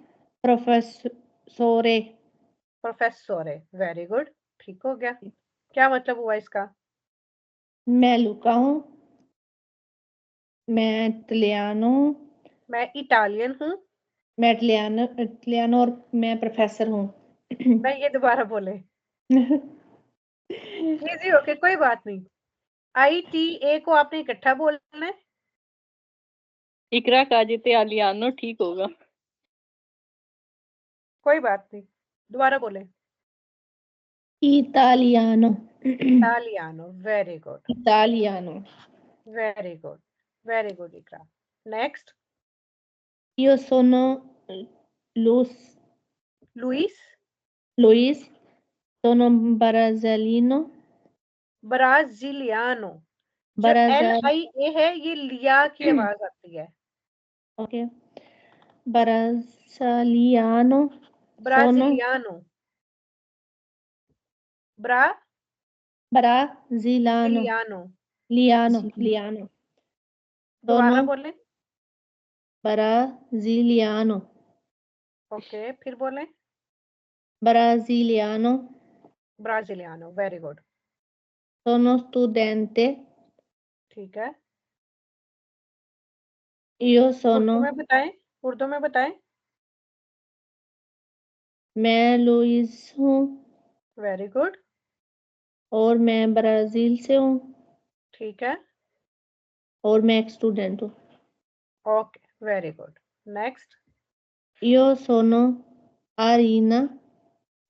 professore. प्रोफेसोरे, वेरी गुड, ठीक हो गया। क्या मतलब हुआ इसका? मैं लुका हूँ, मैं इटालियन हूँ, मैं इटालियन हूँ। मैं इटालियन और मैं प्रोफेसर हूँ। मैं ये दोबारा बोले, इजी ओके, कोई बात नहीं। ITA को आपने इकट्ठा बोलना है। इकरा काजिते आलियानो ठीक होगा। कोई बात नहीं, दोबारा बोले। Italiano. इटालियानो, very good, Italiano. Very good, very good Ikra. Next. Io sono Luis. Luis, Sono brasiliano. ब्राजीलियानो। जो Brazil. LIA है ये लिया की आवाज आती है। Okay. Brasiliano. Sono ब्राजीलियानो, Brasiliano. ब्राजीलियानो। Liano. दोबारा Sono बोले। Brasiliano. ओके, फिर बोले। Brasiliano. ब्राजीलियानो, वेरी गुड, Sono studente. ठीक है। Io Urdu sono. में बताएं, उर्दू में बताएं। मैं लुइस हूँ वेरी गुड, और मैं ब्राजील से हूँ ठीक है, और मैं एक स्टूडेंट हूँ। Okay, very good. Next. Io sono Arina.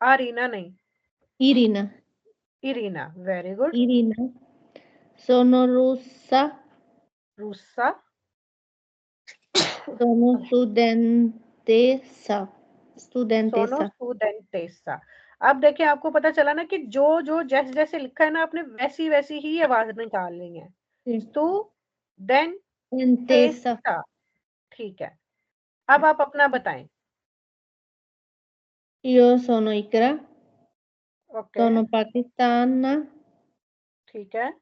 आरीना नहीं, Irina. Irina, very good. Irina. Sono russa. RUSA, Sono studentessa. सोनो Studentessa. स्टूडेंटेसा। अब देखिए, आपको पता चला ना कि जो जो जैसे जैसे लिखा है ना, आपने वैसी वैसी ही आवाज निकालनी है। Studentessa. स्टूडेंटेसा, ठीक है। अब आप अपना बताएं। Io sono Ikra. Okay, Sono pakistana. ठीक है।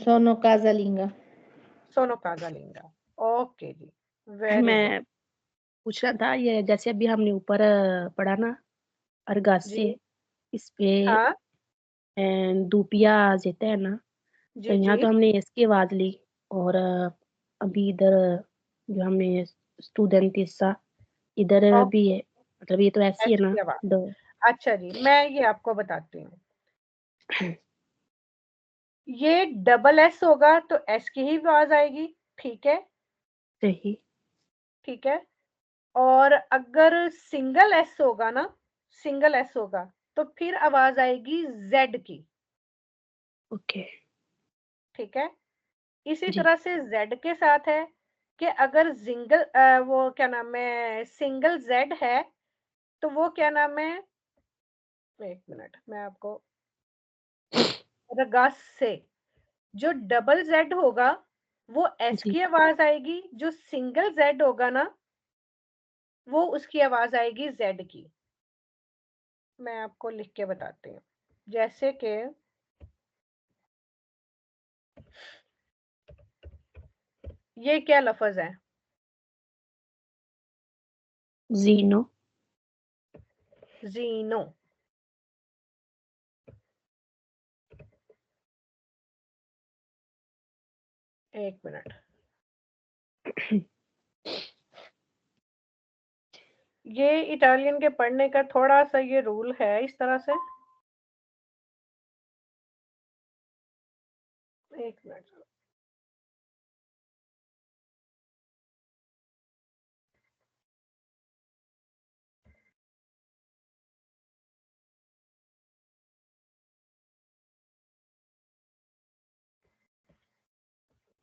Sono casalinga. सोनो कागालिंगा, ओके जी, वेरी गुड। मैं पूछना था, ये जैसे अभी हमने ऊपर पढ़ा ना अरगासे, जी, इस पे हाँ, दूपिया जेता है ना, तो जी यहाँ जी, तो हमने इसकी आवाज ली, और अभी इधर जो हमने स्टूडेंट हिस्सा इधर भी ओके, है, मतलब ये तो ऐसी है एस ना। की आवाज। दो अच्छा जी, मैं ये आपको बताती हूँ। ये डबल एस होगा तो एस की ही आवाज आएगी, ठीक है, सही। ठीक है। और अगर सिंगल एस होगा ना, सिंगल एस होगा तो फिर आवाज आएगी जेड की, ओके ठीक है। इसी जी। तरह से जेड के साथ है कि अगर सिंगल वो क्या नाम है, सिंगल जेड है तो वो क्या नाम है, एक मिनट मैं आपको, रगास से जो डबल जेड होगा वो एस जी की आवाज आएगी, जो सिंगल जेड होगा ना वो उसकी आवाज आएगी जेड की। मैं आपको लिख के बताती हूँ, जैसे कि ये क्या लफ्ज है, जीनो। जीनो, एक मिनट, ये इटालियन के पढ़ने का थोड़ा सा ये रूल है इस तरह से, एक मिनट।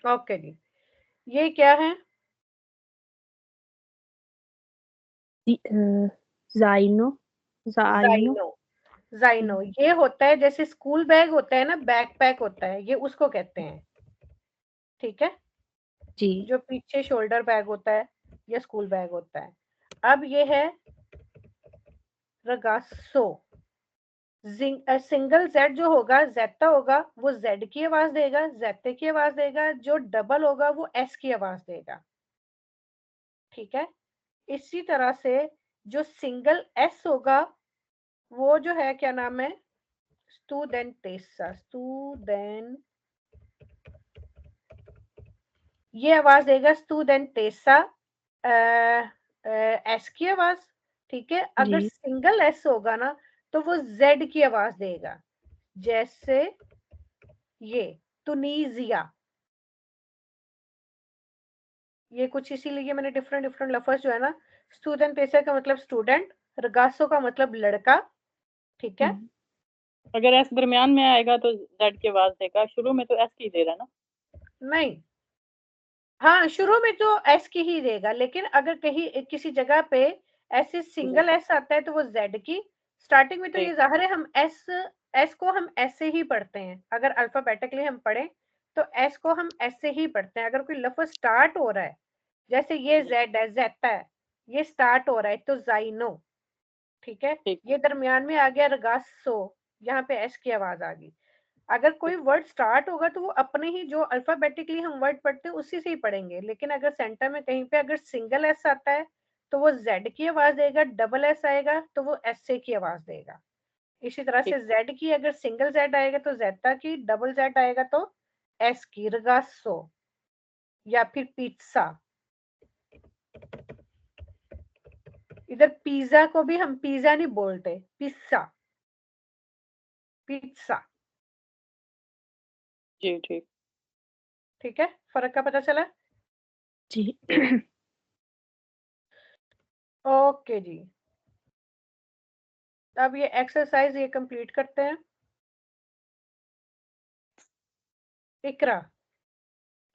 ओके जी, ये क्या है, जाइनो। जाइनो। जाइनो, जाइनो ये होता है जैसे स्कूल बैग होता है ना, बैकपैक होता है, ये उसको कहते हैं, ठीक है, जी जो पीछे शोल्डर बैग होता है या स्कूल बैग होता है। अब ये है रगासो, सिंगल जेड जो होगा जेटा होगा वो जेड की आवाज देगा, जेटे की आवाज देगा। जो डबल होगा वो एस की आवाज देगा। ठीक है। इसी तरह से जो सिंगल एस होगा वो जो है क्या नाम है, स्टूडेंटेसा, स्टूडेंट, ये आवाज देगा स्टूडेंटेसा, एस की आवाज। ठीक है। अगर जी सिंगल एस होगा ना तो वो जेड की आवाज देगा। जैसे ये तुनीजिया, ये कुछ इसीलिए मैंने डिफरेंट डिफरेंट लफ्ज जो है ना, स्टूडेंटेसा का मतलब स्टूडेंट, रगासो का मतलब लड़का। ठीक है। अगर एस दरमियान में आएगा तो जेड की आवाज देगा, शुरू में तो एस की दे रहा है ना। नहीं, हाँ शुरू में तो एस की ही देगा, लेकिन अगर कहीं किसी जगह पे ऐसे सिंगल एस आता है तो वो जेड की। स्टार्टिंग में तो ये ठीक। जाहिर है हम एस को हम ऐसे ही पढ़ते हैं। अगर अल्फाबेटिकली हम पढ़ें तो एस को हम ऐसे ही पढ़ते हैं। अगर कोई लफ्ज स्टार्ट हो रहा है, जैसे ये जेड है, जेटा है, ये स्टार्ट हो रहा है तो जाइनो। ठीक है। ठीक। ये दरमियान में आ गया रगासो, यहाँ पे एस की आवाज आ गई। अगर कोई वर्ड स्टार्ट होगा तो वो अपने ही जो अल्फाबेटिकली हम वर्ड पढ़ते हैं उसी से ही पढ़ेंगे। लेकिन अगर सेंटर में कहीं पे अगर सिंगल एस आता है तो वो जेड की आवाज देगा, डबल एस आएगा तो वो एस ए की आवाज देगा। इसी तरह ठीक। से जेड की अगर सिंगल जेड आएगा तो जेटा की, डबल जेड आएगा तो एस की, रगासो या फिर पिज्जा। इधर पिज्जा को भी हम पिज्जा नहीं बोलते, पिज्जा, पिज्जा। जी ठीक। ठीक है, फर्क का पता चला। जी ओके जी, अब ये एक्सरसाइज ये कंप्लीट करते हैं। इकरा,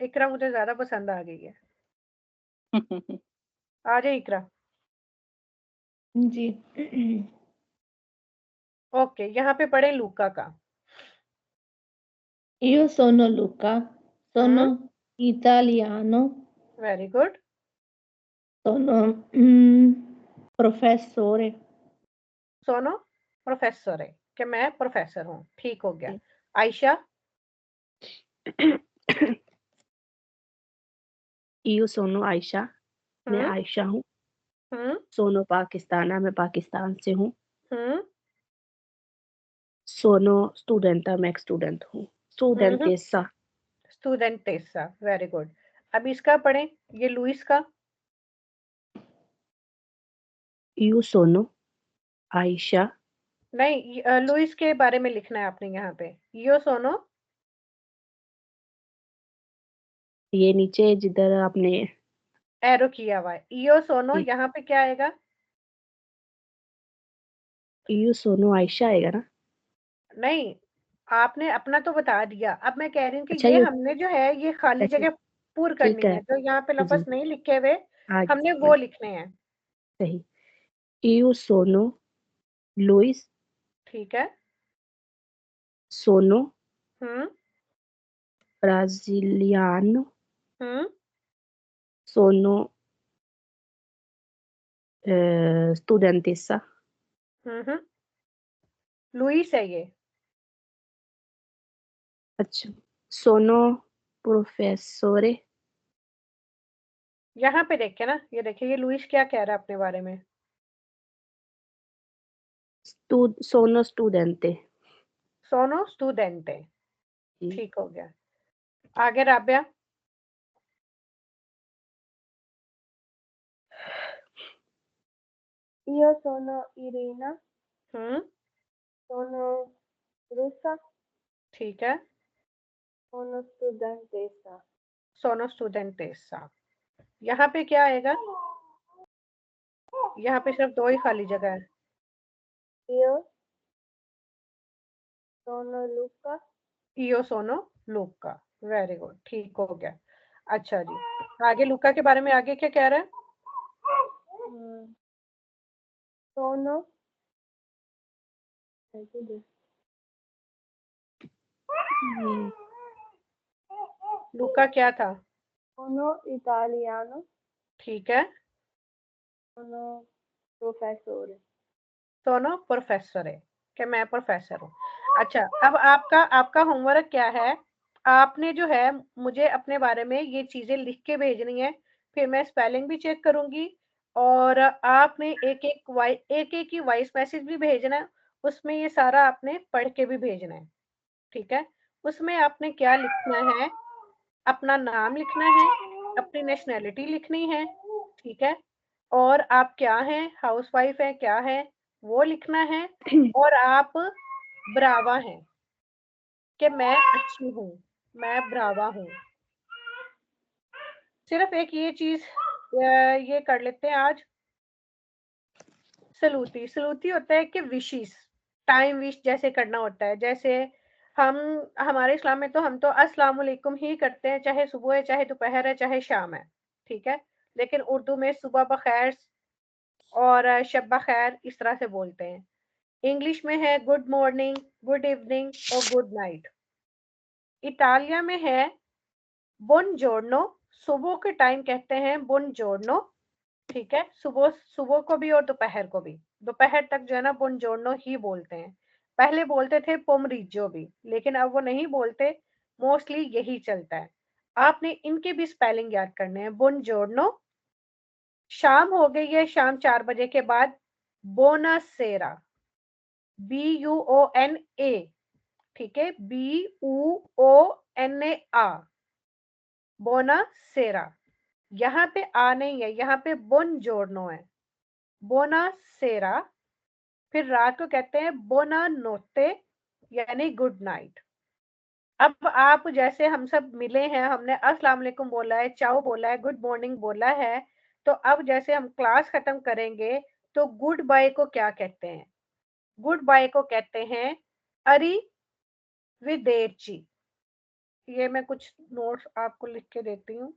इकरा मुझे ज्यादा पसंद आ गई है। आ जाए इकरा। जी। ओके, यहाँ पे पढ़े लूका का। Io sono Luca, sono italiano, very good. sono professore. सोनो प्रोफेसर है कि मैं प्रोफेसर हूँ। ठीक हो गया। आयशा। io sono आयशा, मैं हम्म आयशा हूँ। हम्म सोनो पाकिस्ताना, मैं पाकिस्तान से हूँ। हम्म सोनो स्टूडेंटा, मैं एक स्टूडेंट हूँ। स्टूडेंटेसा, स्टूडेंटेसा, वेरी गुड। अब इसका पढ़ें, ये लुइस का। io sono आयशा, नहीं, लुइस के बारे में लिखना है आपने यहाँ पे। यो सोनो, ये नीचे जिधर आपने एरो किया हुआ है। यो सोनो, यहाँ पे क्या आएगा? io sono आयशा आएगा ना। नहीं, आपने अपना तो बता दिया। अब मैं कह रही हूँ कि अच्छा ये ये हमने जो है ये खाली अच्छा जगह पूर ठीक करनी है है। जो यहाँ पे जी लफ्ज नहीं लिखे हुए आज हमने वो लिखने हैं। सही। io sono लुइस, ठीक है। सोनो हम्म ब्राजीलियानो, हम्म सोनो स्टूडेंटेसा, हम्म लुइस है ये। अच्छा सोनो प्रोफेसोरे, यहाँ पे देखे ना, ये देखिए ये लुइस क्या कह रहा है अपने बारे में। सोनो स्टूडेंटे। सोनो स्टूडेंटे। जी ठीक हो गया। आगे राबिया। Io sono Irina, हम्म sono russa, ठीक है। sono studentessa. सोनो स्टूडेंटेसा। यहाँ पे क्या आएगा? यहाँ पे सिर्फ दो ही खाली जगह है। Io sono Luca, इयो सोनो लूका, वेरी गुड, ठीक हो गया। अच्छा जी, आगे लूका के बारे में आगे क्या कह रहा है? sono ये लूका क्या था? sono italiano, ठीक है। sono professore. सोनो प्रोफेसर है। कि मैं प्रोफेसर हूँ। अच्छा, अब आपका होमवर्क क्या है, आपने जो है मुझे अपने बारे में ये चीजें लिख के भेजनी है, फिर मैं स्पेलिंग भी चेक करूंगी और आपने एक एक ही वॉइस मैसेज भी भेजना है, उसमें ये सारा आपने पढ़ के भी भेजना है, ठीक है। उसमें आपने क्या लिखना है, अपना नाम लिखना है, अपनी नेशनैलिटी लिखनी है, ठीक है, और आप क्या हैं, हाउसवाइफ है क्या है वो लिखना है, और आप ब्रावा हैं कि मैं अच्छी हूँ, मैं ब्रावा हूँ। सिर्फ एक ये चीज ये कर लेते हैं आज। सलूती होता है कि विशेस, टाइम विश जैसे करना होता है, जैसे हम हमारे इस्लाम में तो हम तो अस्सलाम वालेकुम ही करते हैं, चाहे सुबह है, चाहे दोपहर है, चाहे शाम है, ठीक है। लेकिन उर्दू में सुबह बखैर और शब बखैर इस तरह से बोलते हैं। इंग्लिश में है गुड मॉर्निंग, गुड इवनिंग और गुड नाइट। इटालिया में है बुongiorno, सुबह के टाइम कहते हैं बुongiorno, ठीक है। सुबह सुबह को भी और दोपहर को भी, दोपहर तक जो है ना बुongiorno ही बोलते हैं। पहले बोलते थे पोमरिजो भी, लेकिन अब वो नहीं बोलते, मोस्टली यही चलता है। आपने इनके भी स्पेलिंग याद करने हैं। बुongiorno, शाम हो गई है, शाम 4 बजे के बाद बोनासेरा, BUONA, ठीक है, BUONA, बोनासेरा। यहाँ पे आ नहीं है, यहाँ पे बुongiorno है, बोनासेरा। फिर रात को कहते हैं बोना नोते, यानी गुड नाइट। अब आप जैसे हम सब मिले हैं, हमने अस्सलाम वालेकुम बोला है, चाओ बोला है, गुड मॉर्निंग बोला है, तो अब जैसे हम क्लास खत्म करेंगे तो गुड बाय को क्या कहते हैं? गुड बाय को कहते हैं अरी विदेची। ये मैं कुछ नोट्स आपको लिख के देती हूँ,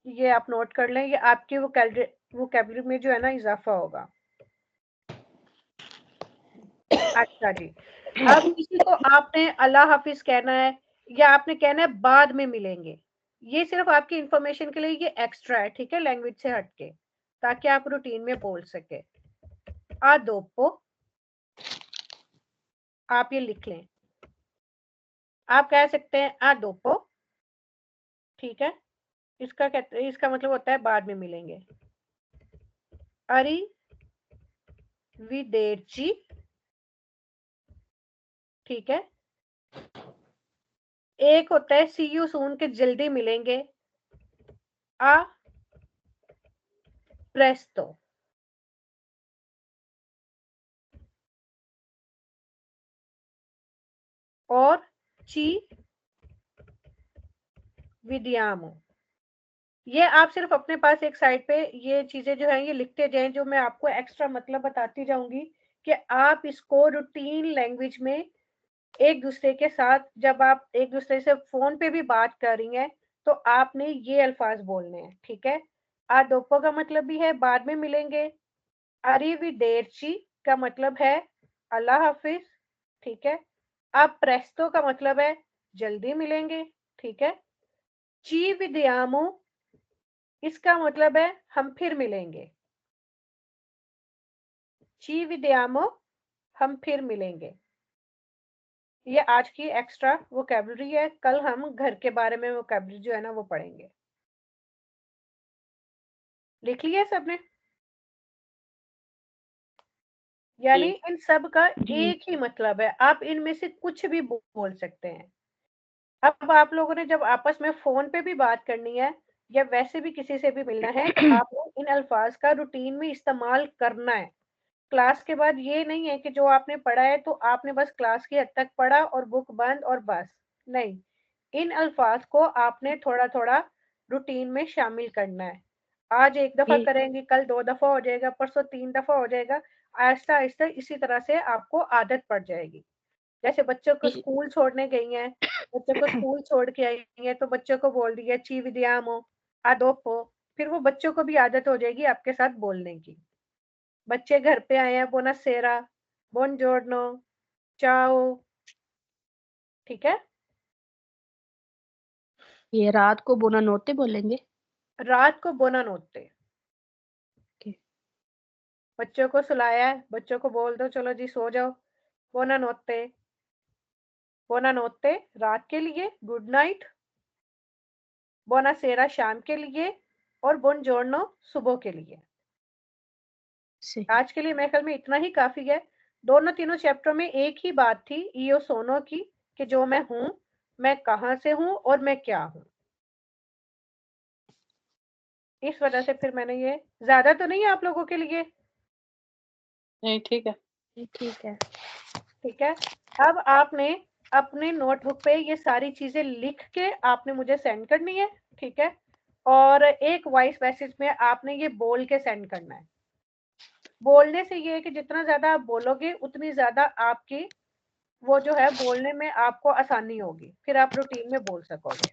ये आप नोट कर लें, ये आपकी वोकैबुलरी में जो है ना इजाफा होगा। अच्छा जी, अब किसी को आपने अल्लाह हाफिज कहना है या आपने कहना है बाद में मिलेंगे, ये सिर्फ आपकी इंफॉर्मेशन के लिए, ये एक्स्ट्रा है, ठीक है, लैंग्वेज से हटके, ताकि आप रूटीन में बोल सके। आ दोपो, आप ये लिख लें, आप कह सकते हैं आ दोपो, ठीक है। इसका मतलब होता है बाद में मिलेंगे। अरी विदेची, ठीक है। एक होता है सी यू सून के जल्दी मिलेंगे, आ प्रेस्तो। और ची विदियामो। ये आप सिर्फ अपने पास एक साइड पे ये चीजें जो है ये लिखते जाएं, जो मैं आपको एक्स्ट्रा मतलब बताती जाऊंगी कि आप इसको रूटीन लैंग्वेज में एक दूसरे के साथ, जब आप एक दूसरे से फोन पे भी बात कर रही हैं तो आपने ये अल्फाज बोलने हैं, ठीक है। आदोपो का मतलब भी है बाद में मिलेंगे। अरीविदेर्ची का मतलब है अल्लाह हाफिज, ठीक है। अब प्रेस्तो का मतलब है जल्दी मिलेंगे, ठीक है। ची विदियामो, इसका मतलब है हम फिर मिलेंगे। ची विदियामो, हम फिर मिलेंगे। ये आज की एक्स्ट्रा वोकैबुलरी है, कल हम घर के बारे में वोकैबुलरी जो है ना वो पढ़ेंगे। लिख लिया सबने? यानी इन सब का एक ही मतलब है, आप इनमें से कुछ भी बोल सकते हैं। अब आप लोगों ने जब आपस में फोन पे भी बात करनी है या वैसे भी किसी से भी मिलना है तो आपको इन अल्फाज का रूटीन में इस्तेमाल करना है। क्लास के बाद ये नहीं है कि जो आपने पढ़ा है तो आपने बस क्लास की हद तक पढ़ा और बुक बंद और बस, नहीं, इन अल्फाज को आपने थोड़ा थोड़ा रूटीन में शामिल करना है। आज एक दफा ये करेंगे, कल 2 दफा हो जाएगा, परसों 3 दफा हो जाएगा, आहिस्ता आहिस्ता इसी तरह से आपको आदत पड़ जाएगी। जैसे बच्चों को ये स्कूल छोड़ने गई हैं, बच्चों को स्कूल छोड़ के आई हैं तो बच्चों को बोल दिया ची विदियामो, आदोपो, फिर वो बच्चों को भी आदत हो जाएगी आपके साथ बोलने की। बच्चे घर पे आए हैं, बोनासेरा, बुongiorno, चाओ, ठीक है। ये रात को बुनानोते बोलेंगे। रात को बोनानोते, ओके। बच्चों को सुलाया है, बच्चों को बोल दो चलो जी सो जाओ। बोनानोते, बोनानोते रात के लिए, गुड नाइट। बोनासेरा शाम के लिए, और बुongiorno सुबह के लिए। Sì. आज के लिए मेरे ख्याल में इतना ही काफी है। दोनों तीनों चैप्टर में एक ही बात थी ईओ सोनो की, कि जो मैं हूं, मैं कहां से हूं और मैं क्या हूं। इस वजह से फिर मैंने ये, ज्यादा तो नहीं है आप लोगों के लिए? नहीं ठीक है। ठीक है। ठीक है। अब आपने अपने नोटबुक पे ये सारी चीजें लिख के आपने मुझे सेंड करनी है, ठीक है। और एक वॉइस मैसेज में आपने ये बोल के सेंड करना है। बोलने से ये है कि जितना ज्यादा आप बोलोगे उतनी ज्यादा आपकी वो जो है बोलने में आपको आसानी होगी, फिर आप रूटीन में बोल सकोगे।